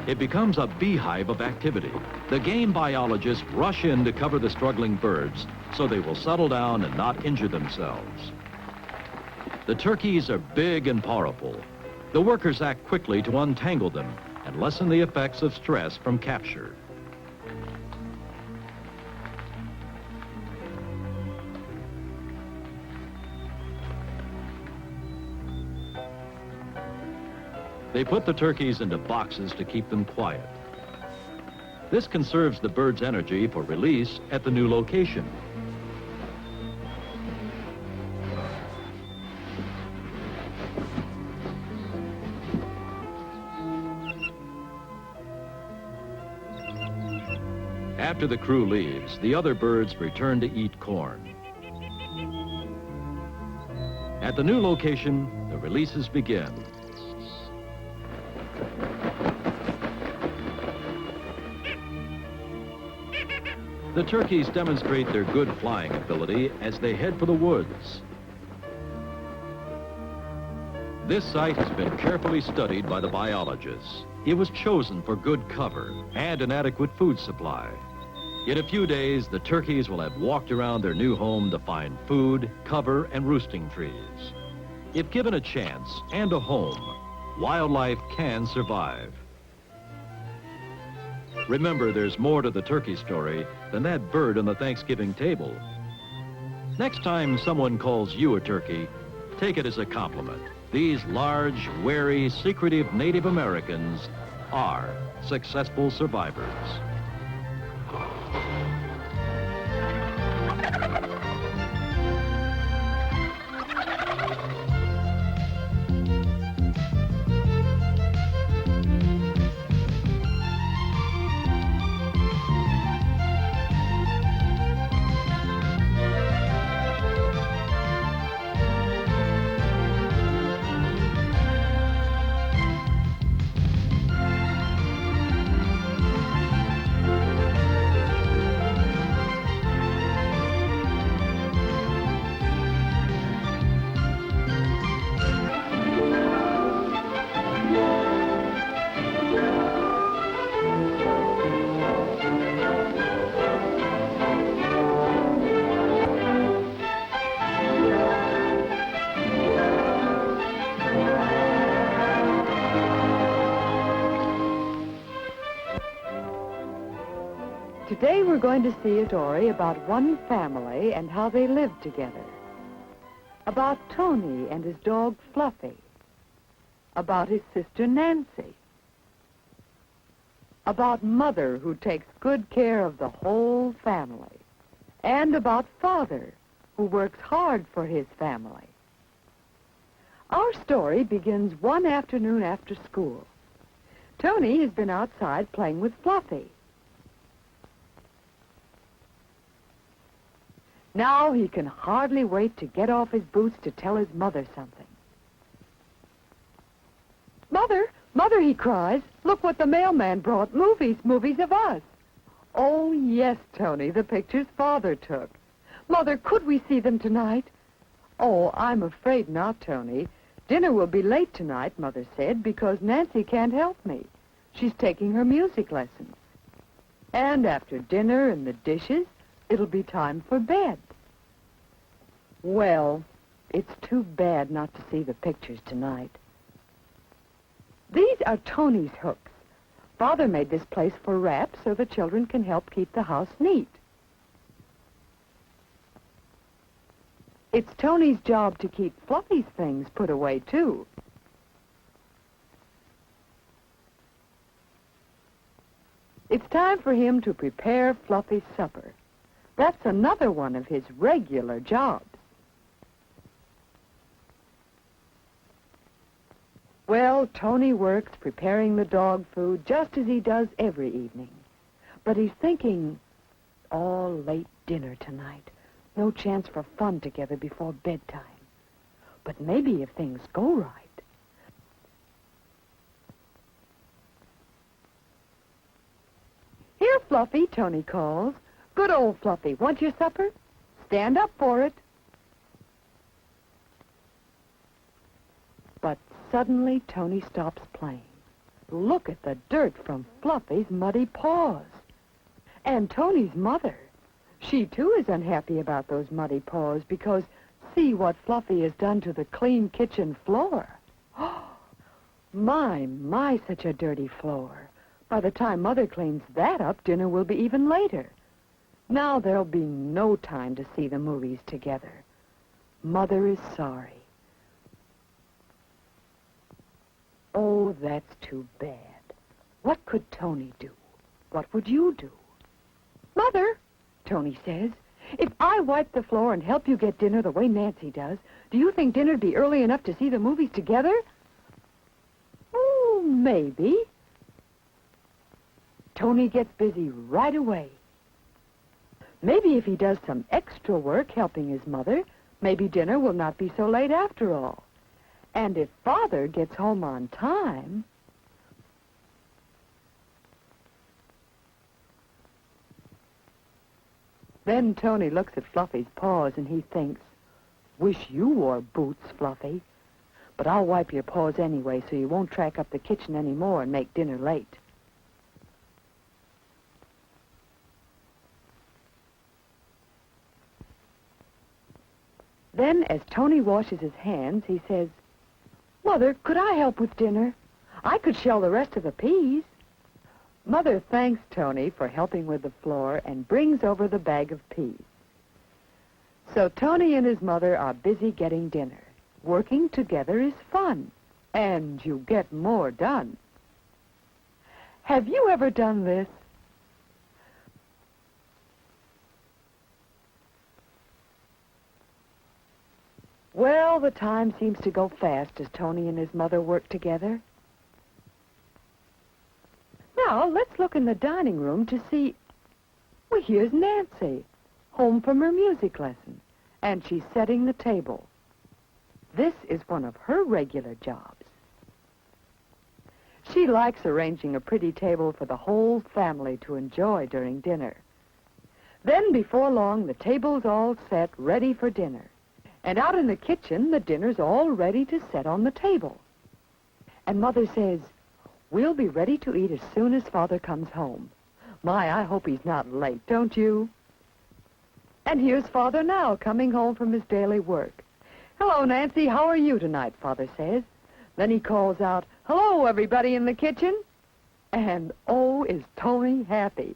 It becomes a beehive of activity. The game biologists rush in to cover the struggling birds so they will settle down and not injure themselves. The turkeys are big and powerful. The workers act quickly to untangle them and lessen the effects of stress from capture. They put the turkeys into boxes to keep them quiet. This conserves the bird's energy for release at the new location. After the crew leaves, the other birds return to eat corn. At the new location, the releases begin. The turkeys demonstrate their good flying ability as they head for the woods. This site has been carefully studied by the biologists. It was chosen for good cover and an adequate food supply. In a few days, the turkeys will have walked around their new home to find food, cover, and roosting trees. If given a chance and a home, wildlife can survive. Remember, there's more to the turkey story than that bird on the Thanksgiving table. Next time someone calls you a turkey, take it as a compliment. These large, wary, secretive Native Americans are successful survivors. Today we're going to see a story about one family and how they lived together. About Tony and his dog Fluffy. About his sister Nancy. About Mother, who takes good care of the whole family. And about Father, who works hard for his family. Our story begins one afternoon after school. Tony has been outside playing with Fluffy. Now he can hardly wait to get off his boots to tell his mother something. Mother, Mother, he cries, look what the mailman brought, movies of us. Oh, yes, Tony, the pictures Father took. Mother, could we see them tonight? Oh, I'm afraid not, Tony. Dinner will be late tonight, Mother said, because Nancy can't help me. She's taking her music lessons. And after dinner and the dishes, it'll be time for bed. Well, it's too bad not to see the pictures tonight. These are Tony's hooks. Father made this place for wraps so the children can help keep the house neat. It's Tony's job to keep Fluffy's things put away, too. It's time for him to prepare Fluffy's supper. That's another one of his regular jobs. Well, Tony works preparing the dog food just as he does every evening. But he's thinking, late dinner tonight. No chance for fun together before bedtime. But maybe if things go right. Here, Fluffy, Tony calls. Good old Fluffy, want your supper? Stand up for it. But suddenly Tony stops playing. Look at the dirt from Fluffy's muddy paws. And Tony's mother. She, too, is unhappy about those muddy paws because see what Fluffy has done to the clean kitchen floor. My, such a dirty floor. By the time Mother cleans that up, dinner will be even later. Now there'll be no time to see the movies together. Mother is sorry. Oh, that's too bad. What could Tony do? What would you do? Mother, Tony says, if I wipe the floor and help you get dinner the way Nancy does, do you think dinner'd be early enough to see the movies together? Oh, maybe. Tony gets busy right away. Maybe if he does some extra work helping his mother, maybe dinner will not be so late after all. And if Father gets home on time... Then Tony looks at Fluffy's paws and he thinks, wish you wore boots, Fluffy. But I'll wipe your paws anyway so you won't track up the kitchen anymore and make dinner late. Then, as Tony washes his hands, he says, Mother, could I help with dinner? I could shell the rest of the peas. Mother thanks Tony for helping with the floor and brings over the bag of peas. So Tony and his mother are busy getting dinner. Working together is fun, and you get more done. Have you ever done this? Well, the time seems to go fast as Tony and his mother work together. Now, let's look in the dining room to see... Well, here's Nancy, home from her music lesson, and she's setting the table. This is one of her regular jobs. She likes arranging a pretty table for the whole family to enjoy during dinner. Then, before long, the table's all set, ready for dinner. And out in the kitchen, the dinner's all ready to set on the table. And Mother says, we'll be ready to eat as soon as Father comes home. My, I hope he's not late, don't you? And here's Father now, coming home from his daily work. Hello, Nancy, how are you tonight, Father says. Then he calls out, hello, everybody in the kitchen. And oh, is Tony happy.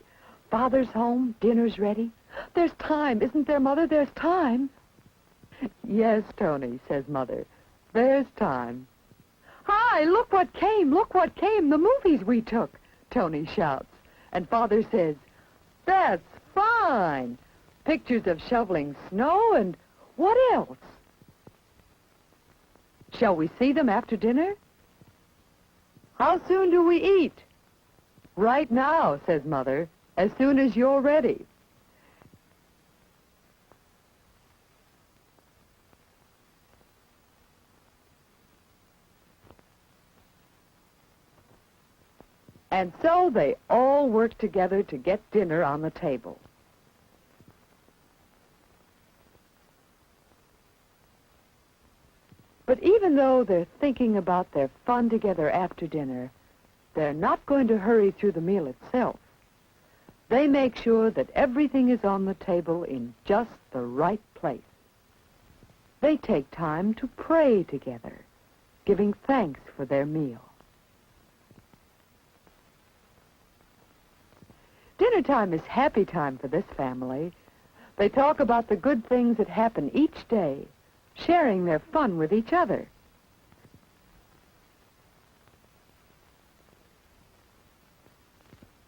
Father's home, dinner's ready. There's time, isn't there, Mother? There's time. Yes, Tony, says Mother. There's time. Hi, look what came, the movies we took, Tony shouts. And Father says, that's fine. Pictures of shoveling snow and what else? Shall we see them after dinner? How soon do we eat? Right now, says Mother, as soon as you're ready. And so they all work together to get dinner on the table. But even though they're thinking about their fun together after dinner, they're not going to hurry through the meal itself. They make sure that everything is on the table in just the right place. They take time to pray together, giving thanks for their meal. Dinner time is happy time for this family. They talk about the good things that happen each day, sharing their fun with each other.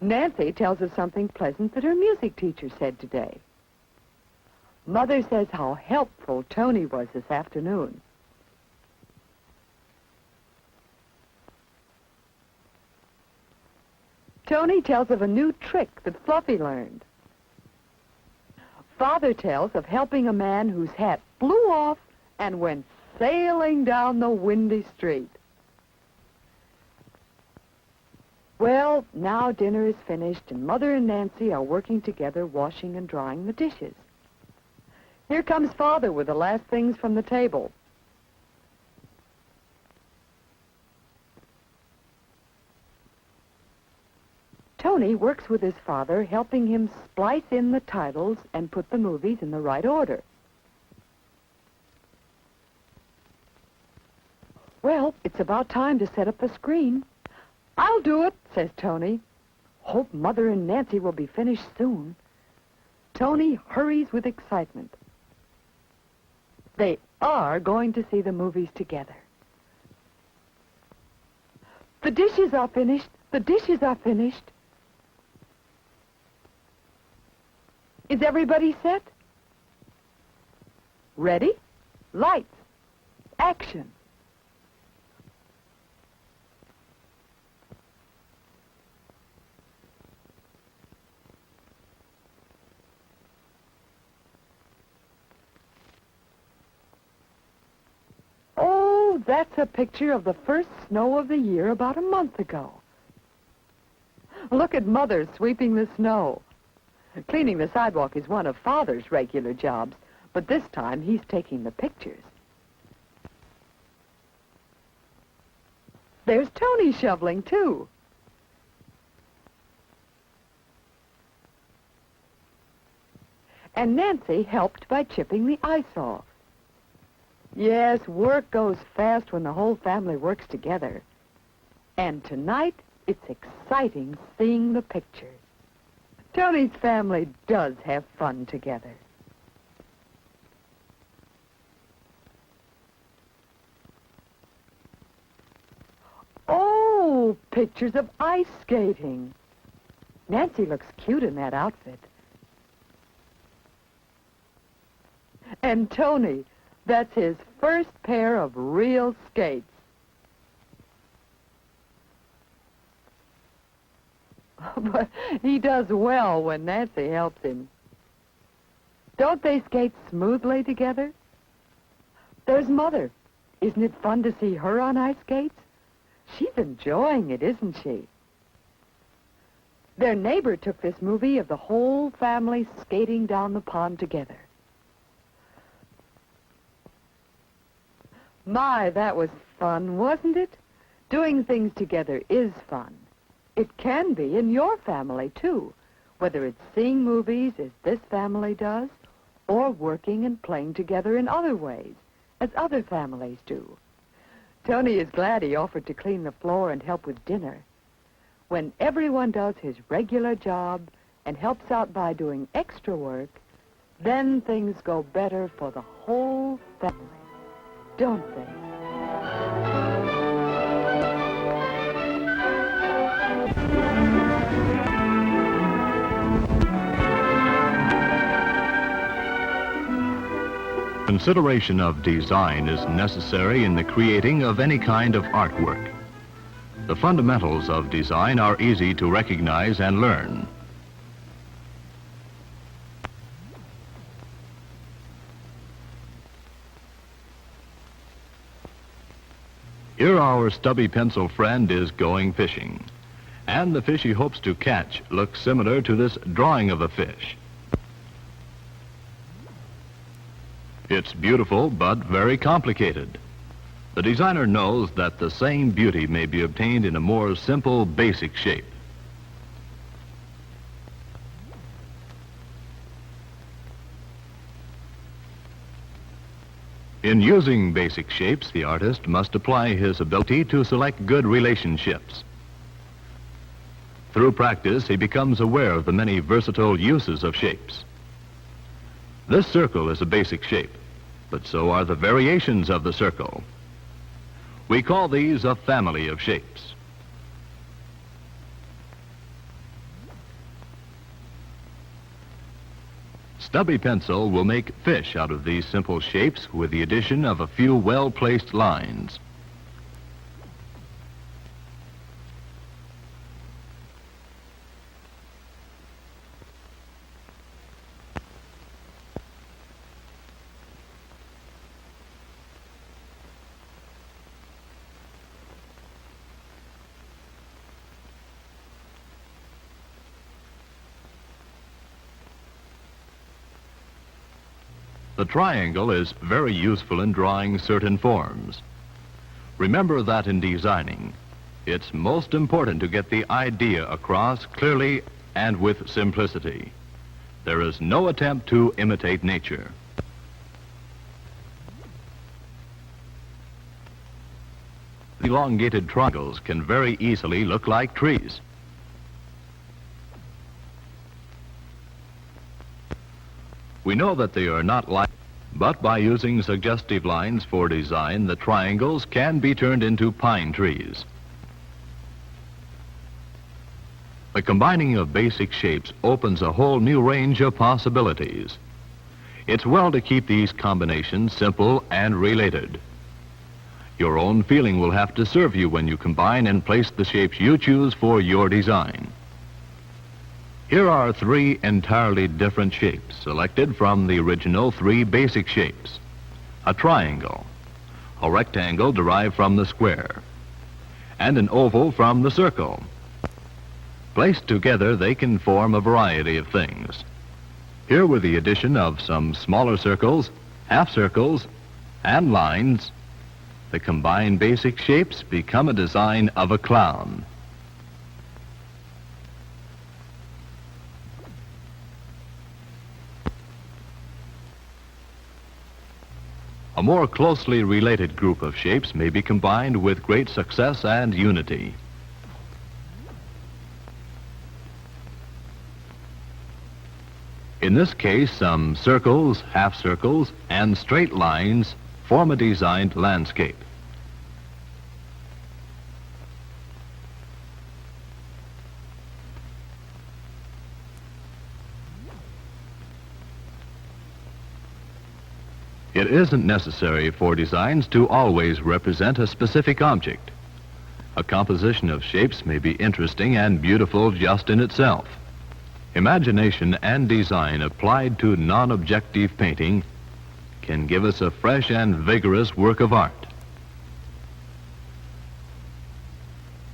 Nancy tells us something pleasant that her music teacher said today. Mother says how helpful Tony was this afternoon. Tony tells of a new trick that Fluffy learned. Father tells of helping a man whose hat blew off and went sailing down the windy street. Well, now dinner is finished and Mother and Nancy are working together washing and drying the dishes. Here comes Father with the last things from the table. Tony works with his father, helping him splice in the titles and put the movies in the right order. Well, it's about time to set up the screen. I'll do it, says Tony. Hope Mother and Nancy will be finished soon. Tony hurries with excitement. They are going to see the movies together. The dishes are finished. The dishes are finished. Is everybody set? Ready? Lights. Action. Oh, that's a picture of the first snow of the year about a month ago. Look at Mother sweeping the snow. Cleaning the sidewalk is one of Father's regular jobs, but this time he's taking the pictures. There's Tony shoveling, too. And Nancy helped by chipping the ice off. Yes, work goes fast when the whole family works together. And tonight, it's exciting seeing the pictures. Tony's family does have fun together. Oh, pictures of ice skating. Nancy looks cute in that outfit. And Tony, that's his first pair of real skates. But he does well when Nancy helps him. Don't they skate smoothly together? There's Mother. Isn't it fun to see her on ice skates? She's enjoying it, isn't she? Their neighbor took this movie of the whole family skating down the pond together. My, that was fun, wasn't it? Doing things together is fun. It can be in your family, too, whether it's seeing movies as this family does, or working and playing together in other ways, as other families do. Tony is glad he offered to clean the floor and help with dinner. When everyone does his regular job and helps out by doing extra work, then things go better for the whole family, don't they? Consideration of design is necessary in the creating of any kind of artwork. The fundamentals of design are easy to recognize and learn. Here our stubby pencil friend is going fishing, and the fish he hopes to catch looks similar to this drawing of a fish. It's beautiful, but very complicated. The designer knows that the same beauty may be obtained in a more simple, basic shape. In using basic shapes, the artist must apply his ability to select good relationships. Through practice, he becomes aware of the many versatile uses of shapes. This circle is a basic shape, but so are the variations of the circle. We call these a family of shapes. Stubby pencil will make fish out of these simple shapes with the addition of a few well-placed lines. The triangle is very useful in drawing certain forms. Remember that in designing, it's most important to get the idea across clearly and with simplicity. There is no attempt to imitate nature. Elongated triangles can very easily look like trees. We know that they are not like, but by using suggestive lines for design, the triangles can be turned into pine trees. The combining of basic shapes opens a whole new range of possibilities. It's well to keep these combinations simple and related. Your own feeling will have to serve you when you combine and place the shapes you choose for your design. Here are 3 entirely different shapes selected from the original 3 basic shapes. A triangle, a rectangle derived from the square, and an oval from the circle. Placed together, they can form a variety of things. Here, with the addition of some smaller circles, half circles, and lines, the combined basic shapes become a design of a clown. A more closely related group of shapes may be combined with great success and unity. In this case, some circles, half circles, and straight lines form a designed landscape. It isn't necessary for designs to always represent a specific object. A composition of shapes may be interesting and beautiful just in itself. Imagination and design applied to non-objective painting can give us a fresh and vigorous work of art.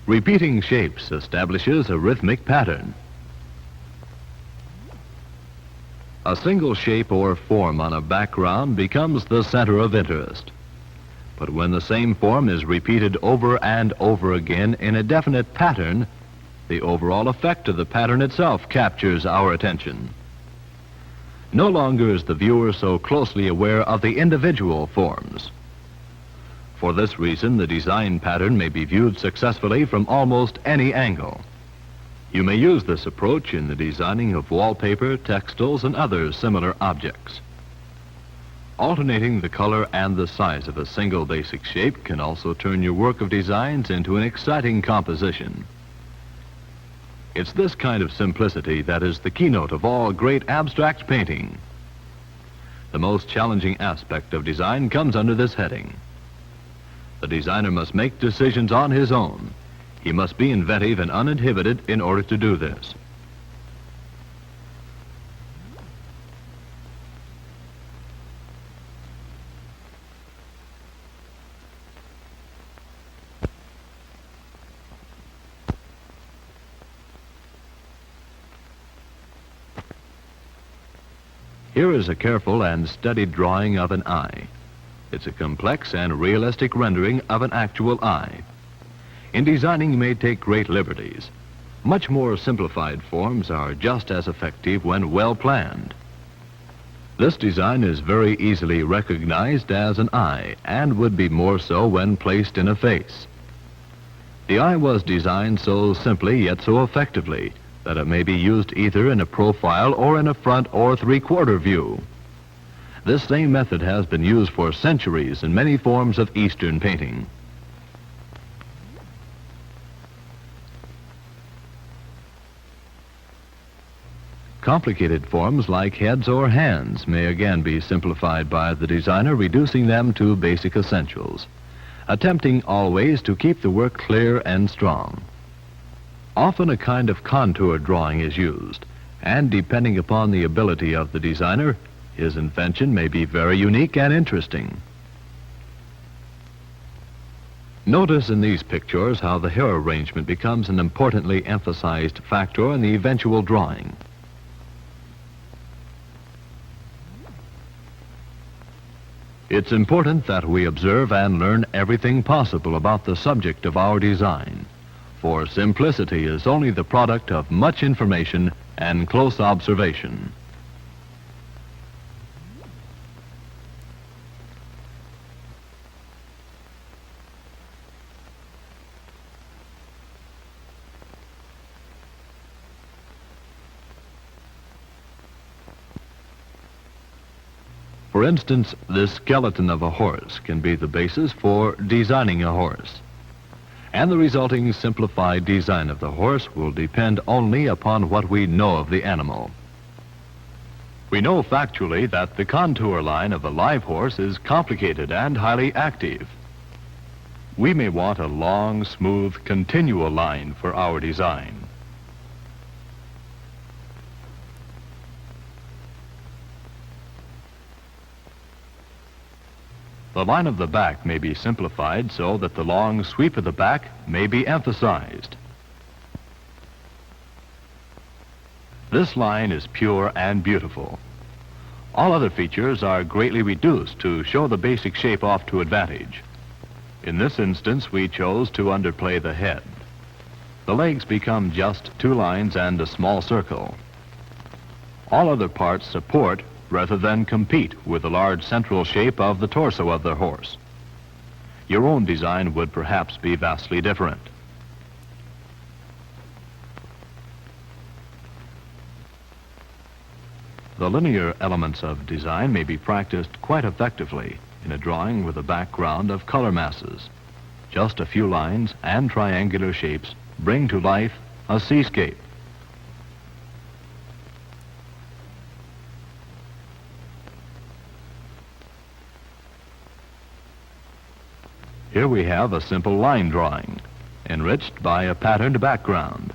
Repeating shapes establishes a rhythmic pattern. A single shape or form on a background becomes the center of interest. But when the same form is repeated over and over again in a definite pattern, the overall effect of the pattern itself captures our attention. No longer is the viewer so closely aware of the individual forms. For this reason, the design pattern may be viewed successfully from almost any angle. You may use this approach in the designing of wallpaper, textiles, and other similar objects. Alternating the color and the size of a single basic shape can also turn your work of designs into an exciting composition. It's this kind of simplicity that is the keynote of all great abstract painting. The most challenging aspect of design comes under this heading. The designer must make decisions on his own. He must be inventive and uninhibited in order to do this. Here is a careful and studied drawing of an eye. It's a complex and realistic rendering of an actual eye. In designing, you may take great liberties. Much more simplified forms are just as effective when well planned. This design is very easily recognized as an eye and would be more so when placed in a face. The eye was designed so simply yet so effectively that it may be used either in a profile or in a front or three-quarter view. This same method has been used for centuries in many forms of Eastern painting. Complicated forms like heads or hands may again be simplified by the designer, reducing them to basic essentials, attempting always to keep the work clear and strong. Often a kind of contour drawing is used, and depending upon the ability of the designer, his invention may be very unique and interesting. Notice in these pictures how the hair arrangement becomes an importantly emphasized factor in the eventual drawing. It's important that we observe and learn everything possible about the subject of our design, for simplicity is only the product of much information and close observation. For instance, the skeleton of a horse can be the basis for designing a horse. And the resulting simplified design of the horse will depend only upon what we know of the animal. We know factually that the contour line of a live horse is complicated and highly active. We may want a long, smooth, continual line for our design. The line of the back may be simplified so that the long sweep of the back may be emphasized. This line is pure and beautiful. All other features are greatly reduced to show the basic shape off to advantage. In this instance, we chose to underplay the head. The legs become just two lines and a small circle. All other parts support rather than compete with the large central shape of the torso of the horse. Your own design would perhaps be vastly different. The linear elements of design may be practiced quite effectively in a drawing with a background of color masses. Just a few lines and triangular shapes bring to life a seascape. Here we have a simple line drawing, enriched by a patterned background.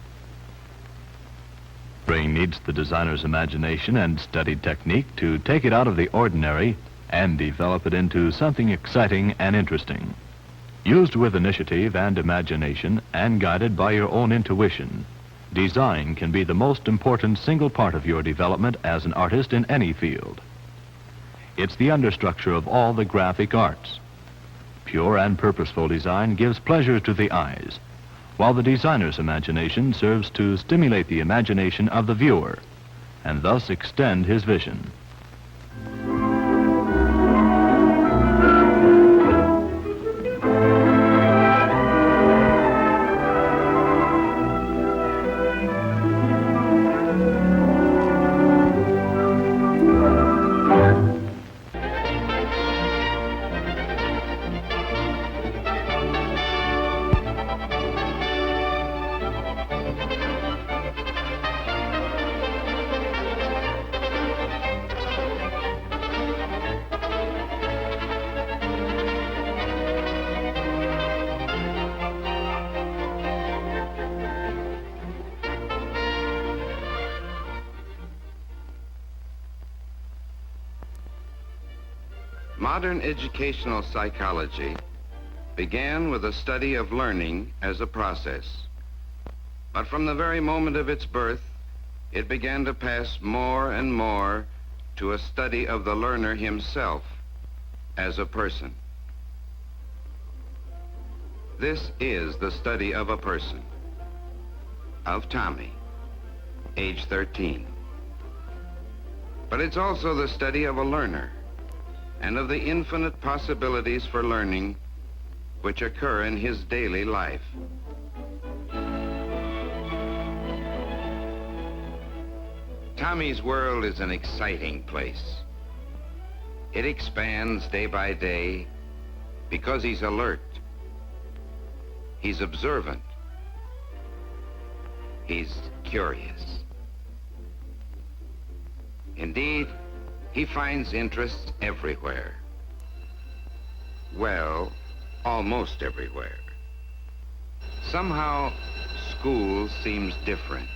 Drawing needs the designer's imagination and studied technique to take it out of the ordinary and develop it into something exciting and interesting. Used with initiative and imagination and guided by your own intuition, design can be the most important single part of your development as an artist in any field. It's the understructure of all the graphic arts. Pure and purposeful design gives pleasure to the eyes, while the designer's imagination serves to stimulate the imagination of the viewer, and thus extend his vision. Modern educational psychology began with a study of learning as a process. But from the very moment of its birth, it began to pass more and more to a study of the learner himself as a person. This is the study of a person, of Tommy, age 13. But it's also the study of a learner and of the infinite possibilities for learning which occur in his daily life. Tommy's world is an exciting place. It expands day by day because he's alert, he's observant, he's curious. Indeed, he finds interests everywhere. Well, almost everywhere. Somehow, school seems different.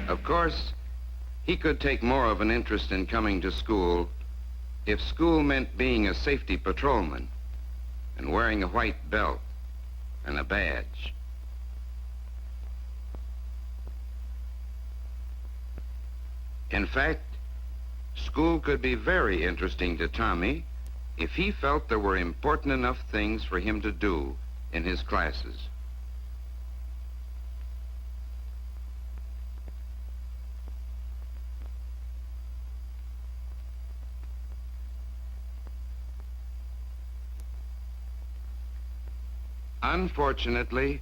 Of course, He could take more of an interest in coming to school if school meant being a safety patrolman and wearing a white belt and a badge. In fact, school could be very interesting to Tommy if he felt there were important enough things for him to do in his classes. Unfortunately,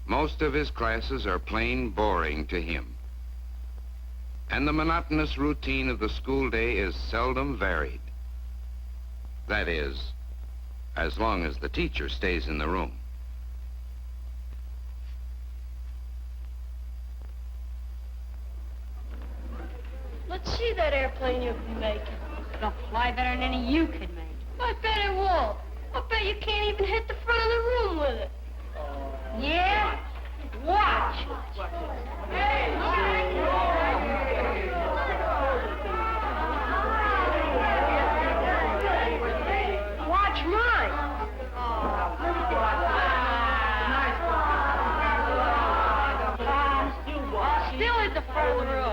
most of his classes are plain boring to him, and the monotonous routine of the school day is seldom varied. That is, as long as the teacher stays in the room. Let's see that airplane you'll be making. It'll fly better than any you could make. I bet it won't. I bet you can't even hit the front of the room with it. Yeah? Watch. Watch mine. Still hit the front of the room.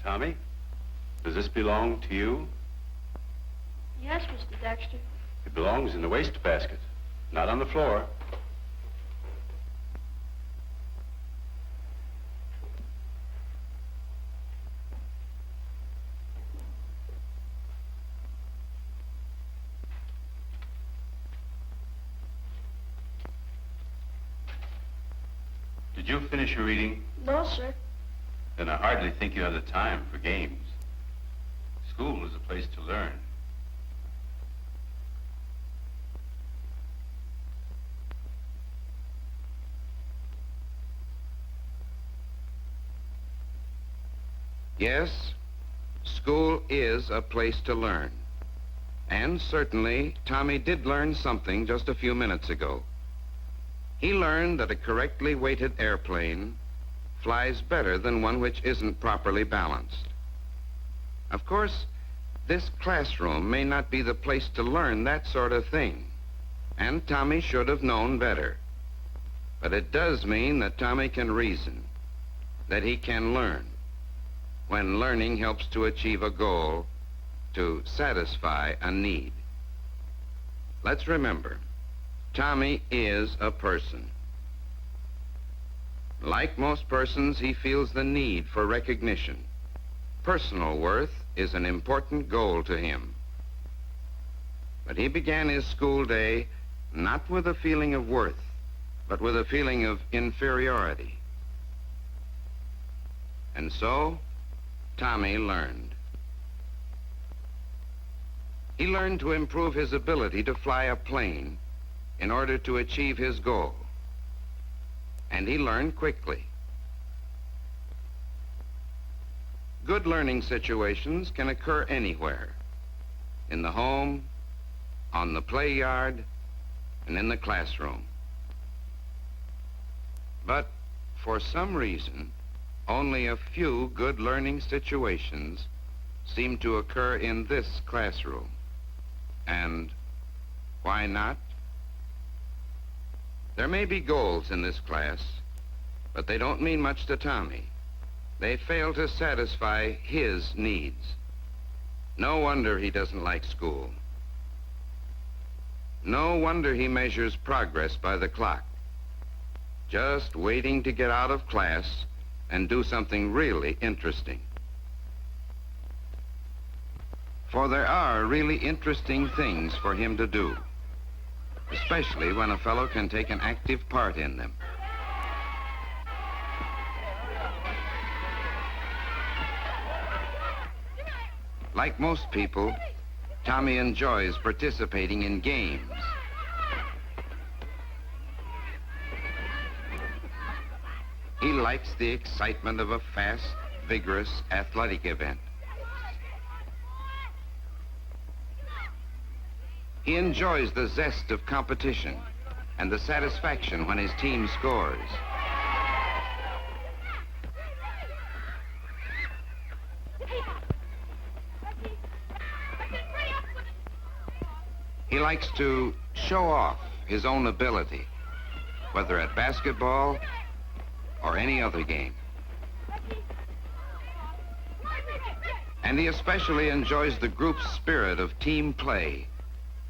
Tommy, does this belong to you? Yes, Mr. Dexter. It belongs in the wastebasket, not on the floor. Did you finish your reading? No, sir. Then I hardly think you have the time for games. School is a place to learn. Yes, school is a place to learn. And certainly, Tommy did learn something just a few minutes ago. He learned that a correctly weighted airplane flies better than one which isn't properly balanced. Of course, this classroom may not be the place to learn that sort of thing, and Tommy should have known better. But it does mean that Tommy can reason, that he can learn, when learning helps to achieve a goal, to satisfy a need. Let's remember, Tommy is a person. Like most persons, he feels the need for recognition. Personal worth is an important goal to him. But he began his school day not with a feeling of worth, but with a feeling of inferiority. And so, Tommy learned. He learned to improve his ability to fly a plane in order to achieve his goal. And he learned quickly. Good learning situations can occur anywhere, in the home, on the play yard, and in the classroom. But for some reason, only a few good learning situations seem to occur in this classroom. And why not? There may be goals in this class, but they don't mean much to Tommy. They fail to satisfy his needs. No wonder he doesn't like school. No wonder he measures progress by the clock. Just waiting to get out of class and do something really interesting. For there are really interesting things for him to do, especially when a fellow can take an active part in them. Like most people, Tommy enjoys participating in games. He likes the excitement of a fast, vigorous, athletic event. He enjoys the zest of competition and the satisfaction when his team scores. He likes to show off his own ability, whether at basketball or any other game. And he especially enjoys the group spirit of team play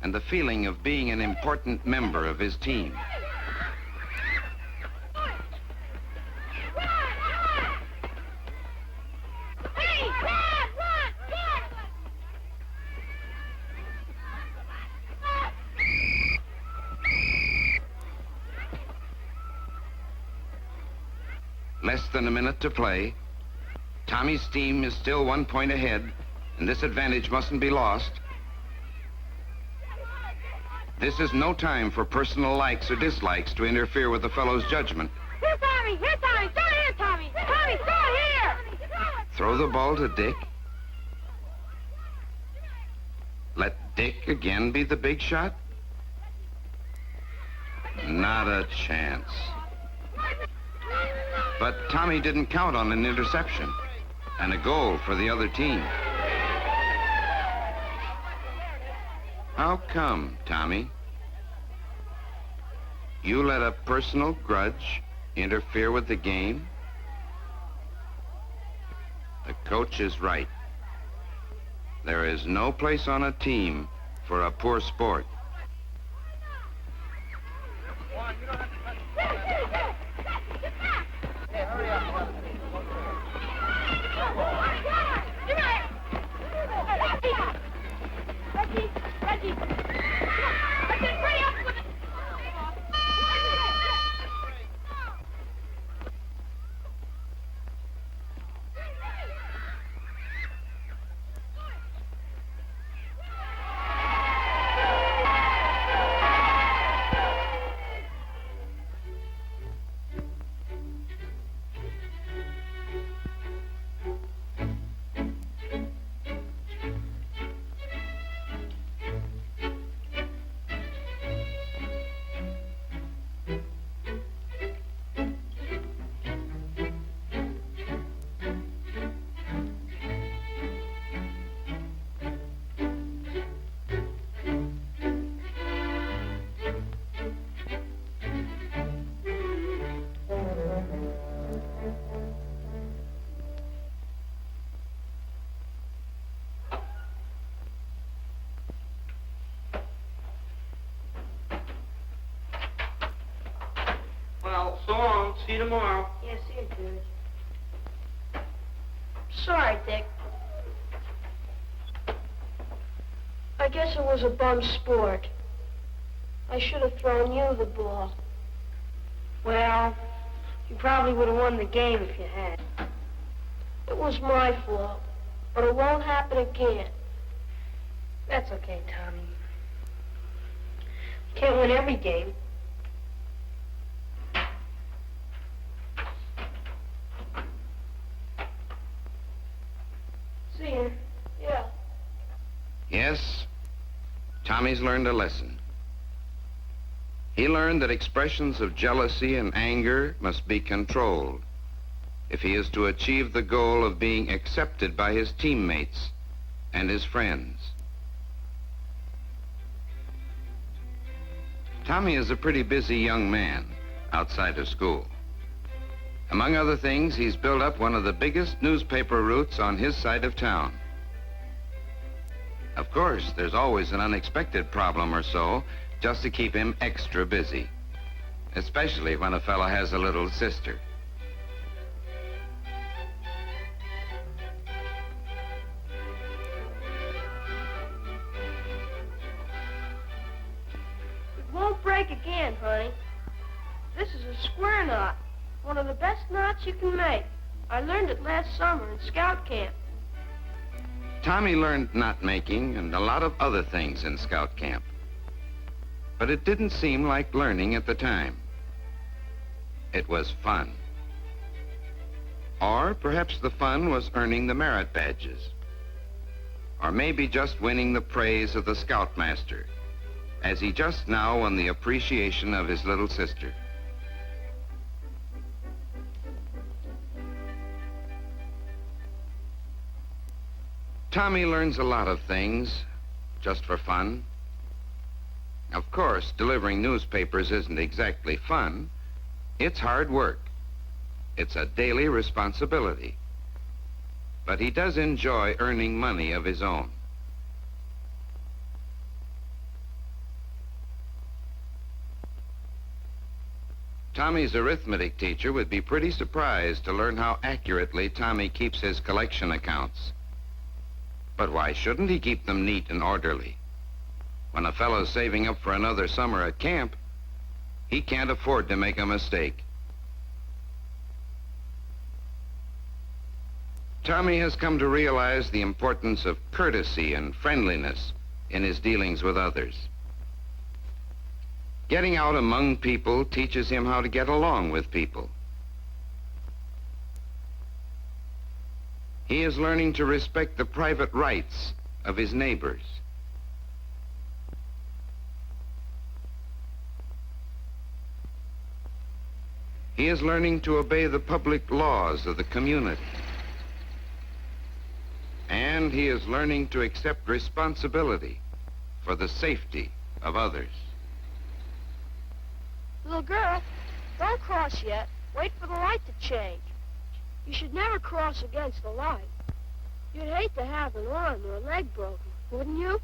and the feeling of being an important member of his team. Less than a minute to play. Tommy's team is still 1 point ahead, and this advantage mustn't be lost. This is no time for personal likes or dislikes to interfere with the fellow's judgment. Here, Tommy! Here, Tommy! Throw it here, Tommy! Tommy, throw it here! Throw the ball to Dick. Let Dick again be the big shot? Not a chance. But Tommy didn't count on an interception and a goal for the other team. How come, Tommy? You let a personal grudge interfere with the game? The coach is right. There is no place on a team for a poor sport. Well, so long. See you tomorrow. Yeah, see you, George. Sorry, Dick. I guess it was a bum sport. I should have thrown you the ball. Well, you probably would have won the game if you had. It was my fault, but it won't happen again. That's okay, Tommy. You can't win every game. See you. Yeah. Yes, Tommy's learned a lesson. He learned that expressions of jealousy and anger must be controlled if he is to achieve the goal of being accepted by his teammates and his friends. Tommy is a pretty busy young man outside of school. Among other things, he's built up one of the biggest newspaper routes on his side of town. Of course, there's always an unexpected problem or so just to keep him extra busy, especially when a fellow has a little sister. It won't break again, honey. This is a square knot, one of the best knots you can make. I learned it last summer in scout camp. Tommy learned knot making and a lot of other things in scout camp. But it didn't seem like learning at the time. It was fun. Or perhaps the fun was earning the merit badges. Or maybe just winning the praise of the scoutmaster, as he just now won the appreciation of his little sister. Tommy learns a lot of things just for fun. Of course, delivering newspapers isn't exactly fun. It's hard work. It's a daily responsibility. But he does enjoy earning money of his own. Tommy's arithmetic teacher would be pretty surprised to learn how accurately Tommy keeps his collection accounts. But why shouldn't he keep them neat and orderly? When a fellow's saving up for another summer at camp, he can't afford to make a mistake. Tommy has come to realize the importance of courtesy and friendliness in his dealings with others. Getting out among people teaches him how to get along with people. He is learning to respect the private rights of his neighbors. He is learning to obey the public laws of the community. And he is learning to accept responsibility for the safety of others. Little girl, don't cross yet. Wait for the light to change. You should never cross against the light. You'd hate to have an arm or a leg broken, wouldn't you?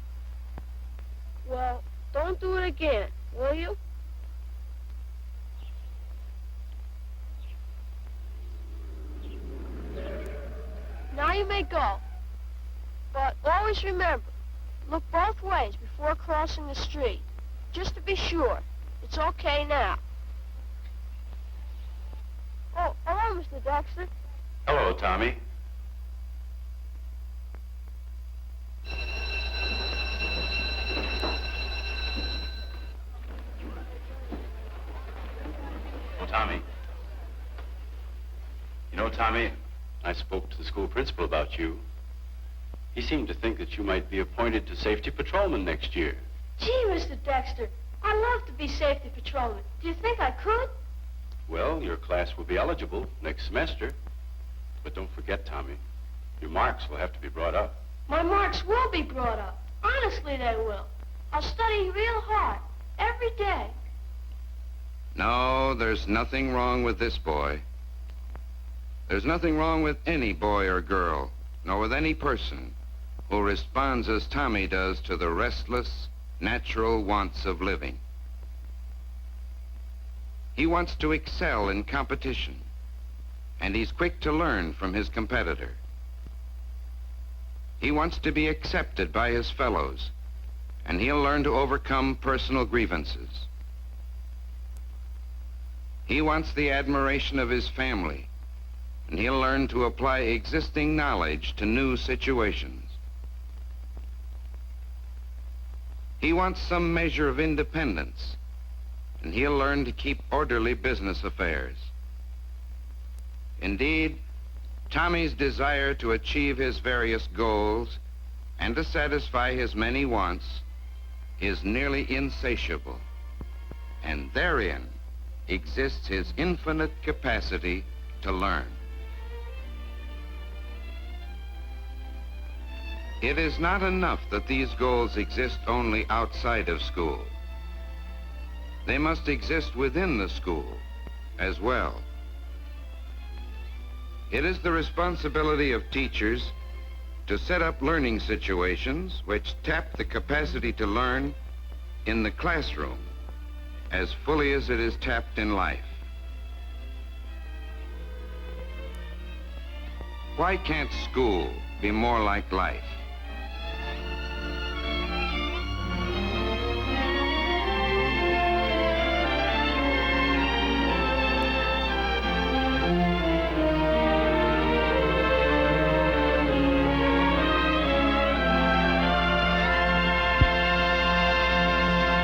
Well, don't do it again, will you? Now you may go. But always remember, look both ways before crossing the street, just to be sure. It's okay now. Oh, hello, Mr. Dexter. Hello, Tommy. Well, Tommy. You know, Tommy, I spoke to the school principal about you. He seemed to think that you might be appointed to safety patrolman next year. Gee, Mr. Dexter, I'd love to be safety patrolman. Do you think I could? Well, your class will be eligible next semester. But don't forget, Tommy, your marks will have to be brought up. My marks will be brought up. Honestly, they will. I'll study real hard, every day. No, there's nothing wrong with this boy. There's nothing wrong with any boy or girl, nor with any person who responds as Tommy does to the restless, natural wants of living. He wants to excel in competition, and he's quick to learn from his competitor. He wants to be accepted by his fellows, and he'll learn to overcome personal grievances. He wants the admiration of his family, and he'll learn to apply existing knowledge to new situations. He wants some measure of independence, and he'll learn to keep orderly business affairs. Indeed, Tommy's desire to achieve his various goals and to satisfy his many wants is nearly insatiable, and therein exists his infinite capacity to learn. It is not enough that these goals exist only outside of school. They must exist within the school as well. It is the responsibility of teachers to set up learning situations which tap the capacity to learn in the classroom as fully as it is tapped in life. Why can't school be more like life?